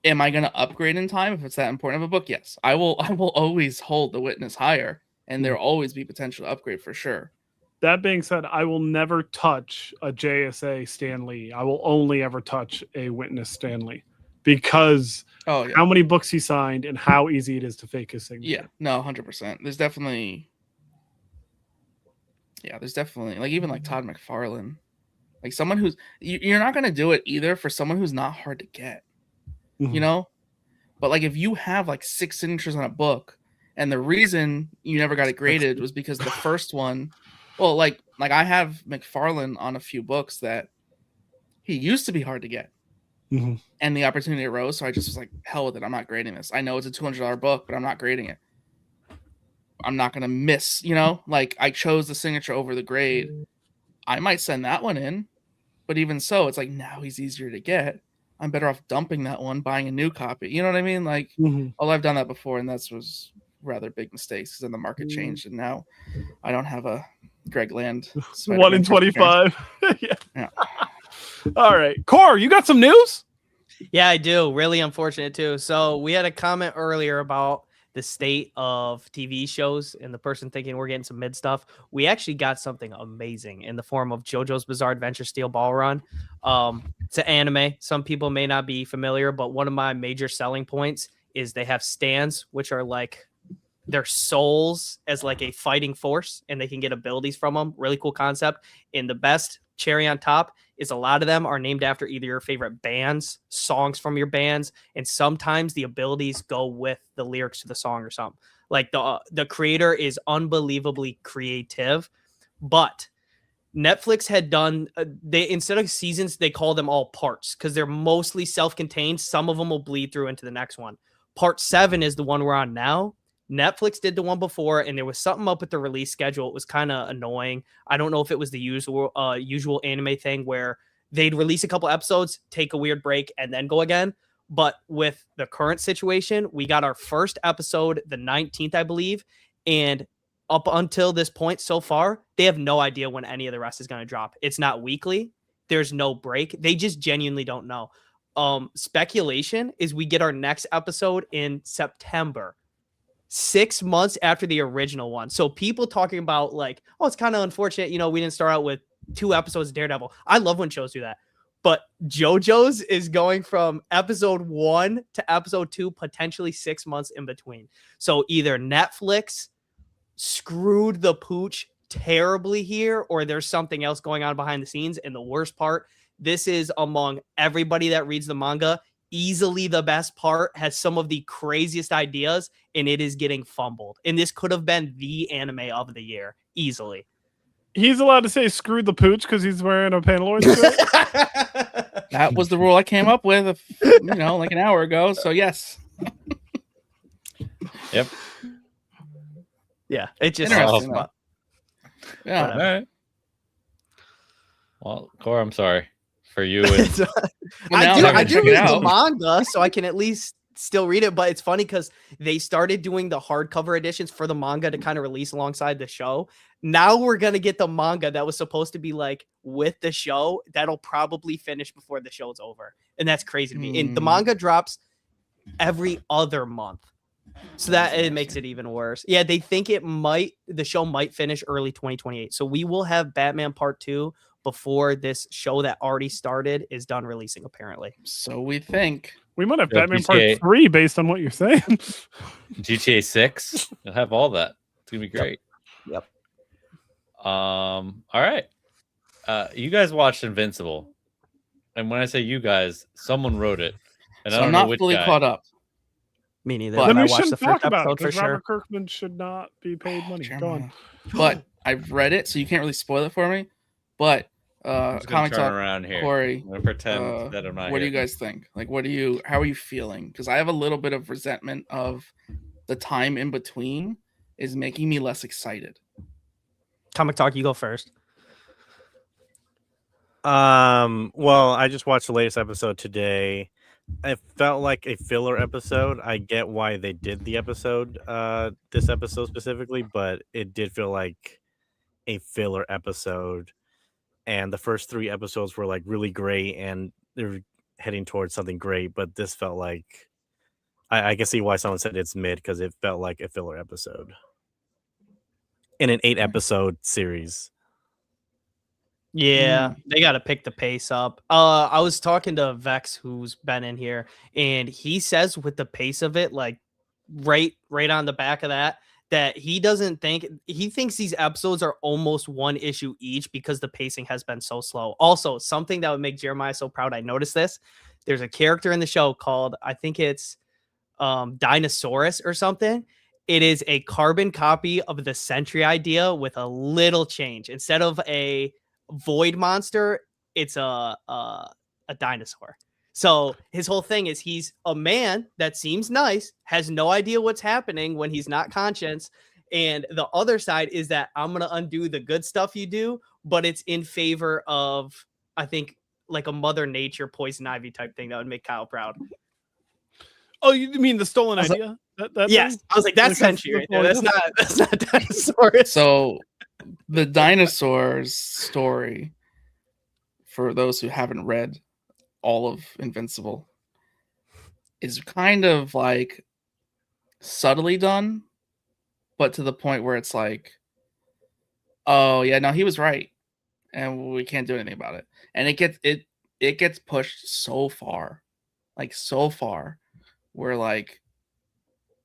am I going to upgrade in time if it's that important of a book? Yes. I will always hold the witness higher, and there'll always be potential to upgrade for sure. That being said, I will never touch a JSA Stan Lee. I will only ever touch a witness Stan Lee because how many books he signed and how easy it is to fake his signature. Yeah, no, 100%. There's definitely like even like Todd McFarlane, like someone who's you're not going to do it either for someone who's not hard to get, but like if you have like 6 signatures on a book and the reason you never got it graded was because the first one, well, like I have McFarlane on a few books that he used to be hard to get. And the opportunity arose, so I just was like, hell with it. I'm not grading this. I know it's a $200 book, but I'm not grading it. I'm not going to miss, like I chose the signature over the grade. I might send that one in, but even so, it's like now he's easier to get. I'm better off dumping that one, buying a new copy. You know what I mean? Like, I've done that before, and that was rather big mistakes because then the market changed, and now I don't have a Greg Land 1 in 25. Yeah. All right, Core, you got some news? Yeah, I do. Really unfortunate too. So we had a comment earlier about the state of TV shows and the person thinking we're getting some mid stuff. We actually got something amazing in the form of JoJo's Bizarre Adventure Steel Ball Run. It's an anime. Some people may not be familiar, but one of my major selling points is they have stands, which are like their souls as like a fighting force, and they can get abilities from them. Really cool concept. And the best cherry on top is a lot of them are named after either your favorite bands, songs from your bands, and sometimes the abilities go with the lyrics to the song or something. Like the creator is unbelievably creative, but Netflix had done they instead of seasons, they call them all parts because they're mostly self-contained. Some of them will bleed through into the next one. Part 7 is the one we're on now. Netflix did the one before, and there was something up with the release schedule. It was kind of annoying. I don't know if it was the usual anime thing where they'd release a couple episodes, take a weird break, and then go again. But with the current situation, we got our first episode the 19th, I believe, and up until this point so far, they have no idea when any of the rest is going to drop. It's not weekly. There's no break. They just genuinely don't know. Speculation is we get our next episode in September. 6 months after the original one. So people talking about like, oh, it's kind of unfortunate, we didn't start out with 2 episodes of Daredevil. I love when shows do that. But JoJo's is going from episode 1 to episode 2, potentially 6 months in between. So either Netflix screwed the pooch terribly here, or there's something else going on behind the scenes. And the worst part, this is among everybody that reads the manga, easily the best part, has some of the craziest ideas, and it is getting fumbled. And this could have been the anime of the year, easily. He's allowed to say "screw the pooch" because he's wearing a Paneloids shirt. That was the rule I came up with, like an hour ago. So yes. Yep. Yeah, it just Interesting, though. Yeah. All right. Well, Cora, I'm sorry for you. And I do check it read the out. manga, so I can at least still read it. But it's funny because they started doing the hardcover editions for the manga to kind of release alongside the show. Now we're gonna get the manga that was supposed to be like with the show that'll probably finish before the show's over, and that's crazy to me. And the manga drops every other month, so that it makes it even worse. Yeah, they think the show might finish early 2028, so we will have Batman Part 2 before this show that already started is done releasing, apparently. So we think. We might have Yo, Batman GTA. Part 3 based on what you're saying. GTA 6, you'll have all that. It's gonna be great. Yep. All right. You guys watched Invincible, and when I say you guys, someone wrote it, and I So don't I'm know not which fully guy. caught up. Me neither. But But Then I we watched the shouldn't first talk about it episode for because sure. Robert Kirkman should not be paid money. Go on. But I've read it, so you can't really spoil it for me. But I'm just gonna comic turn talk, around here. Corey, I'm gonna pretend that I'm not what do here. you guys think? Like, how are you feeling? Because I have a little bit of resentment of the time in between is making me less excited. Comic Talk, you go first. Well, I just watched the latest episode today. It felt like a filler episode. I get why they did the episode, this episode specifically, but it did feel like a filler episode. And the first 3 episodes were like really great, and they're heading towards something great. But this felt like I can see why someone said it's mid, because it felt like a filler episode in an 8-episode series. Yeah, they got to pick the pace up. I was talking to Vex, who's been in here, and he says with the pace of it, like right on the back of that he thinks these episodes are almost one issue each because the pacing has been so slow. Also, something that would make Jeremiah so proud, I noticed this. There's a character in the show called, I think it's Dinosaurus or something. It is a carbon copy of the Sentry idea with a little change. Instead of a void monster, it's a dinosaur. So his whole thing is he's a man that seems nice, has no idea what's happening when he's not conscious. And the other side is that I'm going to undo the good stuff you do, but it's in favor of, I think, like a Mother Nature poison ivy type thing that would make Kyle proud. Oh, you mean the stolen was like- idea? That Yes. thing? I was like, that's Like, Sentry right there. That's not Dinosaurus. So the dinosaurs story, for those who haven't read all of Invincible, is kind of like subtly done, but to the point where it's like, oh yeah, no, he was right, and we can't do anything about it. And it gets pushed so far, where like,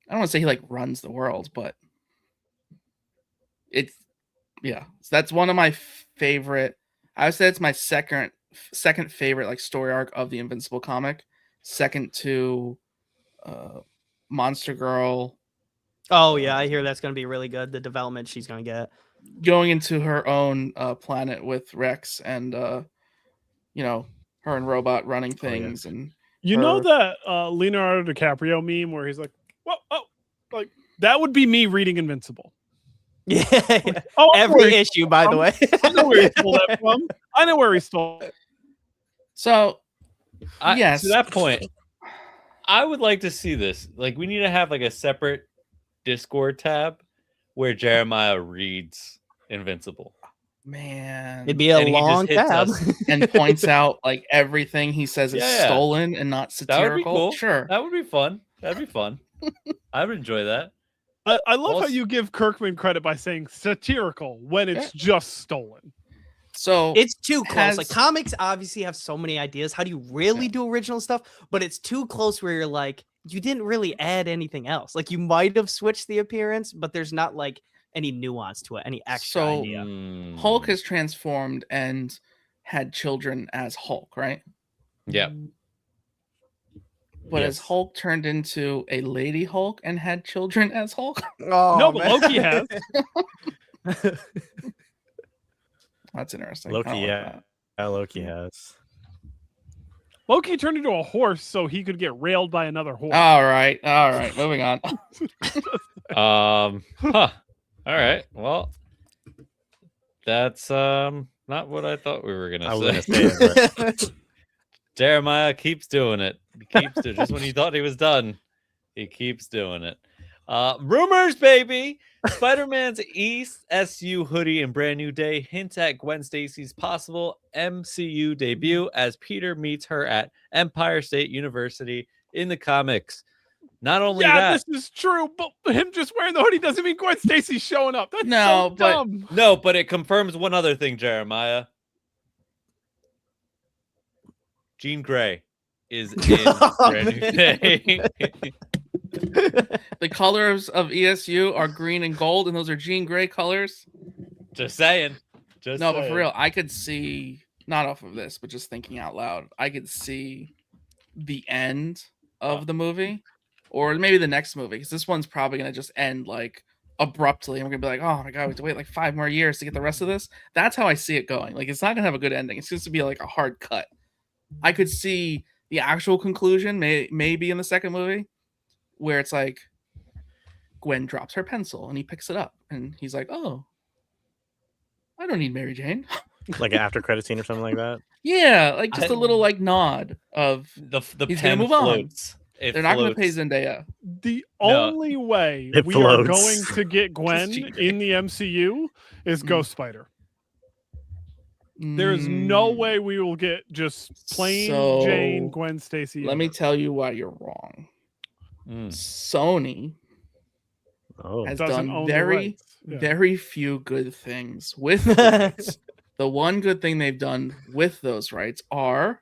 I don't want to say he like runs the world, but it's, yeah. So that's one of my favorite. I would say it's my second favorite like story arc of the Invincible comic, second to Monster Girl. Oh yeah, I hear that's going to be really good. The development she's going to get. Going into her own planet with Rex and her and Robot running things. And You know that Leonardo DiCaprio meme where he's like, "Whoa, oh," like that would be me reading Invincible. Yeah. Oh, I know where Every he- issue, by the way. I know where he stole that from. I know where he stole it. so, yes, To that point, I would like to see this. Like, we need to have like a separate Discord tab where Jeremiah reads Invincible. man, It'd be a And he just long hits tab. us. and points out like everything he says is Yeah. stolen and not That would be satirical. cool. Sure. That would be fun. That'd be fun. I would enjoy that. I love how Also- you give Kirkman credit by saying satirical when it's just stolen. So It's too close. Like has- comics obviously have so many ideas. How do you really do original stuff? But it's too close where you're like, you didn't really add anything else. Like you might have switched the appearance, but there's not like any nuance to it, any extra So- idea. Hulk has transformed and had children as Hulk, right? Yep. But has Yes. Hulk turned into a lady Hulk and had children as Hulk? Oh, No, but Loki has. That's interesting. I Loki, don't like yeah. that. Yeah, Loki has. Loki turned into a horse so he could get railed by another horse. All right. Moving on. Huh. All right. Well, that's not what I thought we were gonna I was say. gonna say it, but Jeremiah keeps doing it. He keeps doing just when he thought he was done, he keeps doing it. Rumors, baby. Spider-Man's ESU hoodie and Brand New Day hint at Gwen Stacy's possible MCU debut as Peter meets her at Empire State University in the comics. Not only Yeah, that, this is true, but him just wearing the hoodie doesn't mean Gwen Stacy's showing up. That's No, so but- dumb. no, but it confirms one other thing, Jeremiah. Jean Grey is in Brand New Day. The colors of ESU are green and gold, and those are Jean Grey colors. Just saying. Just No, but saying. for real, I could see, not off of this, but just thinking out loud, I could see the end of the movie, or maybe the next movie, because this one's probably going to just end like abruptly, and we're going to be like, oh my God, we have to wait like 5 more years to get the rest of this. That's how I see it going. Like, it's not going to have a good ending. It's just to be like a hard cut. I could see the actual conclusion, maybe in the second movie, where it's like Gwen drops her pencil and he picks it up and he's like, oh, I don't need Mary Jane. like an after credit scene or something like that. Yeah, like just I- a little like nod of the He's pen gonna move on. floats. It they're not going to pay floats. Zendaya. The No. only way It we are floats. going to get Gwen Jean Grey. in the MCU is Mm. Ghost Spider. There is no way we will get just plain Jane So, Gwen Stacy. Let in me her. tell you why you're wrong. Mm. Sony Oh, has Doesn't done own the very, rights. Yeah. very few good things with the rights. The one good thing they've done with those rights are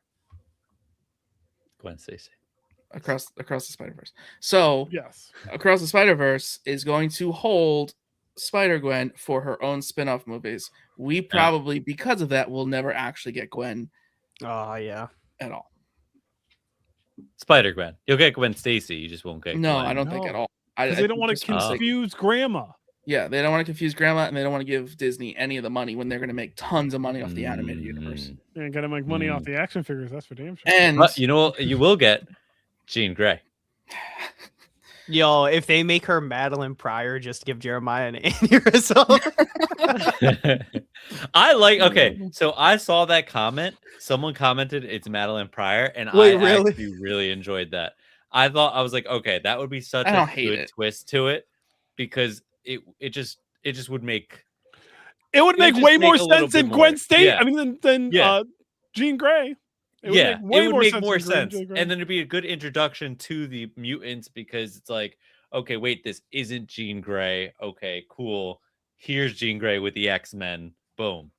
Gwen Stacy. across the Spider-Verse. So Yes. Across the Spider-Verse is going to hold Spider-Gwen for her own spin-off movies. We probably, because of that, will never actually get Gwen Oh yeah. at all. Spider-Gwen. You'll get Gwen Stacy. You just won't get No, Gwen. I don't think No. at all. Because they don't want to just for the sake- confuse Grandma. Yeah, they don't want to confuse Grandma, and they don't want to give Disney any of the money when they're going to make tons of money off the animated universe. Mm. And got to make money off the action figures. That's for damn sure. And But you know what? You will get Jean Grey. Yo, if they make her Madeline Pryor, just give Jeremiah an aneurysm. I like. Okay, so I saw that comment. Someone commented it's Madeline Pryor, and Wait, I really? actually really enjoyed that. I was like, okay, that would be such I a don't hate good it. twist to it because it just would make It would It make just way make more a little sense than bit Gwen more. Stacy. Yeah. I mean, than Yeah. Jean Grey. It would yeah, make way it would more make sense more than Jean sense, Grey. and then it'd be a good introduction to the mutants because it's like, okay, wait, this isn't Jean Grey. Okay, cool. Here's Jean Grey with the X-Men. Boom,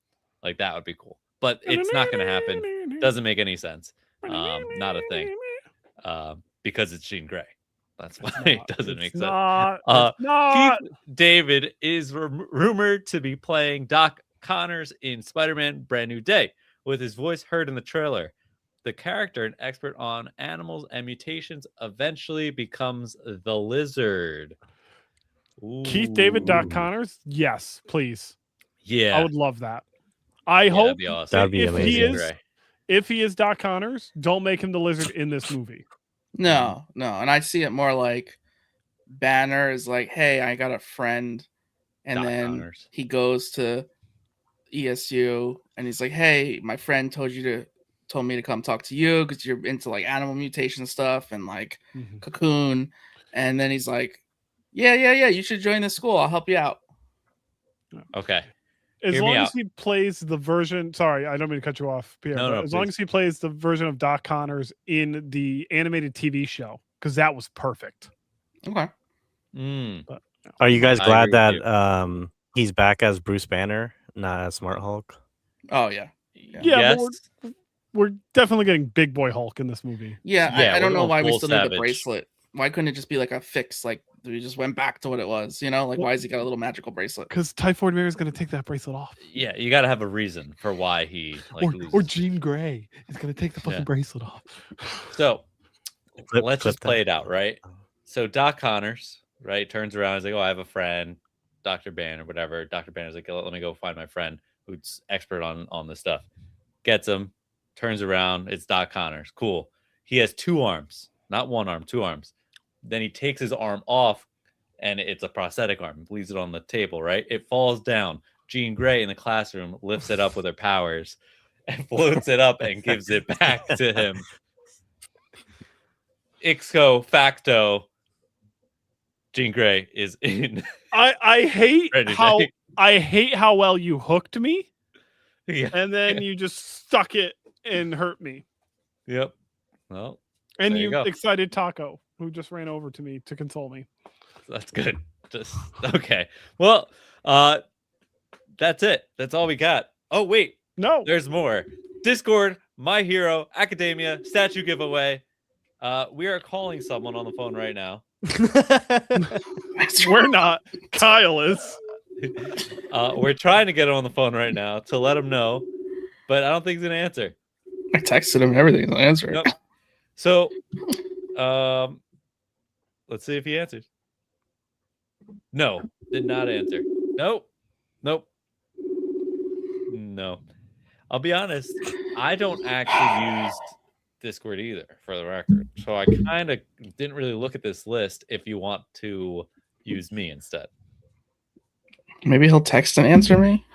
like that would be cool. But it's not going to happen. Doesn't make any sense. Not a thing. Because it's Jean Grey. That's why it doesn't make sense. Not, Uh, it's not. Keith David is rumored to be playing Doc Connors in Spider-Man Brand New Day, with his voice heard in the trailer. The character, an expert on animals and mutations, eventually becomes the Lizard. Keith David, Doc Ooh. Connors. Yes, please. Yeah, I would love that. I yeah, hope that'd be awesome. That'd be if he amazing. is if he is Doc Connors, don't make him the Lizard in this movie. no, and I see it more like Banner is like, hey, I got a friend, and Doc then Connors. he goes to ESU and he's like, hey, my friend told me to come talk to you because you're into like animal mutation stuff and like Cocoon, and then he's like, yeah, you should join this school, I'll help you out. Okay. As Hear me long as out. he plays the version, sorry, I don't mean to cut you off, Pierre. No, but no, as long please. as he plays the version of Doc Connors in the animated TV show, because that was perfect. Okay. Mm. Are you guys I glad agree with that he's back as Bruce Banner, not as Smart Hulk? Oh yeah. Yeah, but yes. we're definitely getting Big Boy Hulk in this movie. Yeah, Yeah, I we're don't know going why we full still need the Savage. bracelet. Why couldn't it just be like a fix? Like we just went back to what it was, you know? Like why has he got a little magical bracelet? Because Typhoid Mary is going to take that bracelet off. Yeah, you got to have a reason for why he Or loses. Jean Grey is going to take the fucking Yeah. bracelet off. So let's clip just play that. it out, right? So Doc Connors, right, turns around. He's like, "Oh, I have a friend, Dr. Banner, whatever." Dr. Banner's like, "Let me go find my friend who's expert on this stuff." Gets him, turns around. It's Doc Connors. Cool. He has 2 arms, not 1 arm, 2 arms. Then he takes his arm off, and it's a prosthetic arm. Leaves it on the table, right? It falls down. Jean Grey in the classroom lifts it up with her powers and floats it up and gives it back to him. Ixco facto, Jean Grey is in. I hate Ready, how Jake? I hate how well you hooked me, Yeah. and then you just stuck it and hurt me. Yep. Well, And There you you go. excited Taco, who just ran over to me to console me. that's good. Just okay. Well, that's it. That's all we got. Oh wait, No, there's more. Discord, My Hero Academia statue giveaway. We are calling someone on the phone right now. we're not. Kyle is. We're trying to get him on the phone right now to let him know, but I don't think he's gonna answer. I texted him and everything. He'll answer it. Nope. So, let's see if he answers. No, did not answer. Nope. Nope. No. I'll be honest, I don't actually use Discord either, for the record. So I kind of didn't really look at this list if you want to use me instead. Maybe he'll text and answer me.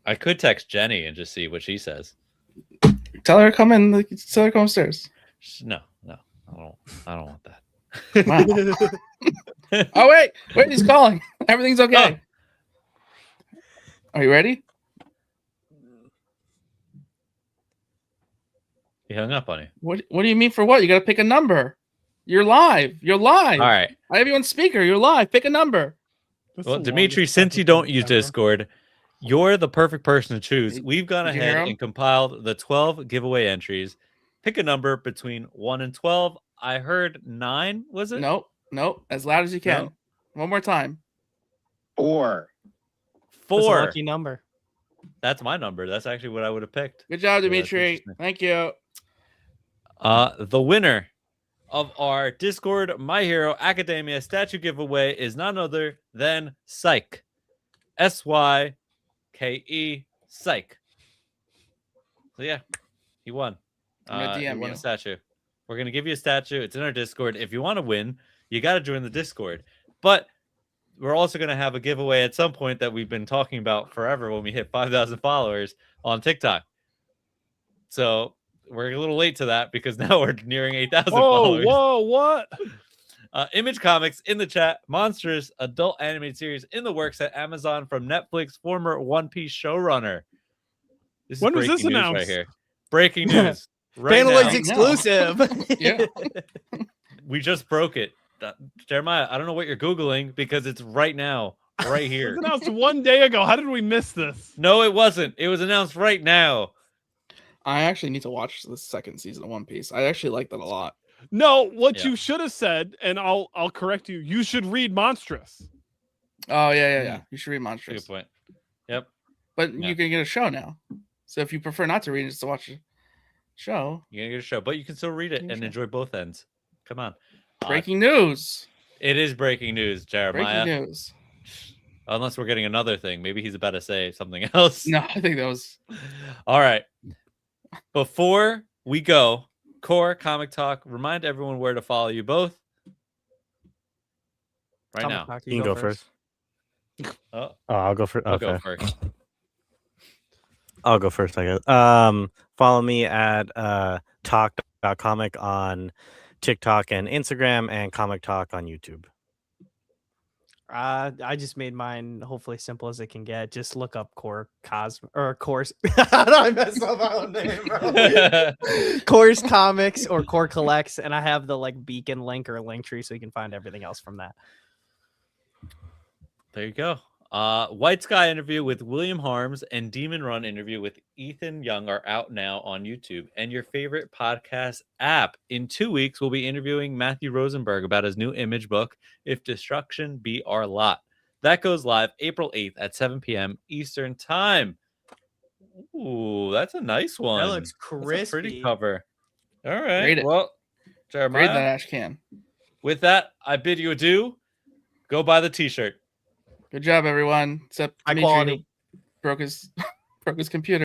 I could text Jenny and just see what she says. Tell her to come in. Tell her to come upstairs. No, I don't want that. Wow. Oh wait, he's calling. Everything's okay. Are you ready? He hung up on you. What do you mean for what? You got to pick a number. You're live. You're live. All right. I have you on speaker. You're live. Pick a number. That's Well, the Dimitri, longest since you episode don't use ever. Discord, you're the perfect person to choose. We've gone Did you hear ahead him? and compiled the 12 giveaway entries. Pick a number between 1 and 12. I heard 9, was it? Nope. As loud as you can. No. One more time. 4. That's a 4. lucky number. That's my number. That's actually what I would have picked. Good job, Yeah, that's Dimitri. interesting. Thank you. The winner of our Discord My Hero Academia statue giveaway is none other than Psyche. Syke. Psyche. So yeah, he won. I'm gonna He DM won you. a statue. We're gonna give you a statue. It's in our Discord. If you want to win, you got to join the Discord. But we're also gonna have a giveaway at some point that we've been talking about forever when we hit 5,000 followers on TikTok. So we're a little late to that because now we're nearing 8,000 followers. Whoa, what? Image Comics in the chat. Monstrous adult animated series in the works at Amazon from Netflix former One Piece showrunner. This is When was breaking this news right announced? here. Breaking news. Right Paneloids now. exclusive. Yeah. We just broke it. Jeremiah, I don't know what you're Googling because it's right now, right It here. was announced 1 day ago. How did we miss this? No, it wasn't. It was announced right now. I actually need to watch the second season of One Piece. I actually like that a lot. No, what Yeah. you should have said, and I'll correct you. You should read Monstrous. Oh yeah. You should read Good Monstrous. point. Yep. But Yeah. you can get a show now. So if you prefer not to read it, just to watch a show. You're gonna get a show, but you can still read it Yeah, and sure. enjoy both ends. Come on. Breaking news. It is breaking news, Jeremiah. Breaking news. Unless we're getting another thing. Maybe he's about to say something else. No, I think that was All right. Before we go, Core Comic Talk, remind everyone where to follow you both. Right Comic now. Talk, You can go first. Oh, Oh, I'll go first. I'll Okay. go first. I'll go first, I guess. Follow me at talk.comic on TikTok and Instagram, and Comic Talk on YouTube. I just made mine hopefully simple as it can get. Just look up Core Cosm or Course. How do I mess up my own name, bro? Course Comics or Core Collects, and I have the like beacon link or link tree so you can find everything else from that. There you go. White Sky interview with William Harms and Demon Run interview with Ethan Young are out now on YouTube and your favorite podcast app. In 2 weeks, we'll be interviewing Matthew Rosenberg about his new image book, If Destruction Be Our Lot. That goes live April 8th at 7 p.m. Eastern Time. Ooh, that's a nice one. That looks That's a crispy. pretty cover. All right. Rate it. Well, Grade Jeremiah, that ash can. with that, I bid you adieu. Go buy the t-shirt. Good job, everyone. Except High Dimitri, who quality. broke his computer.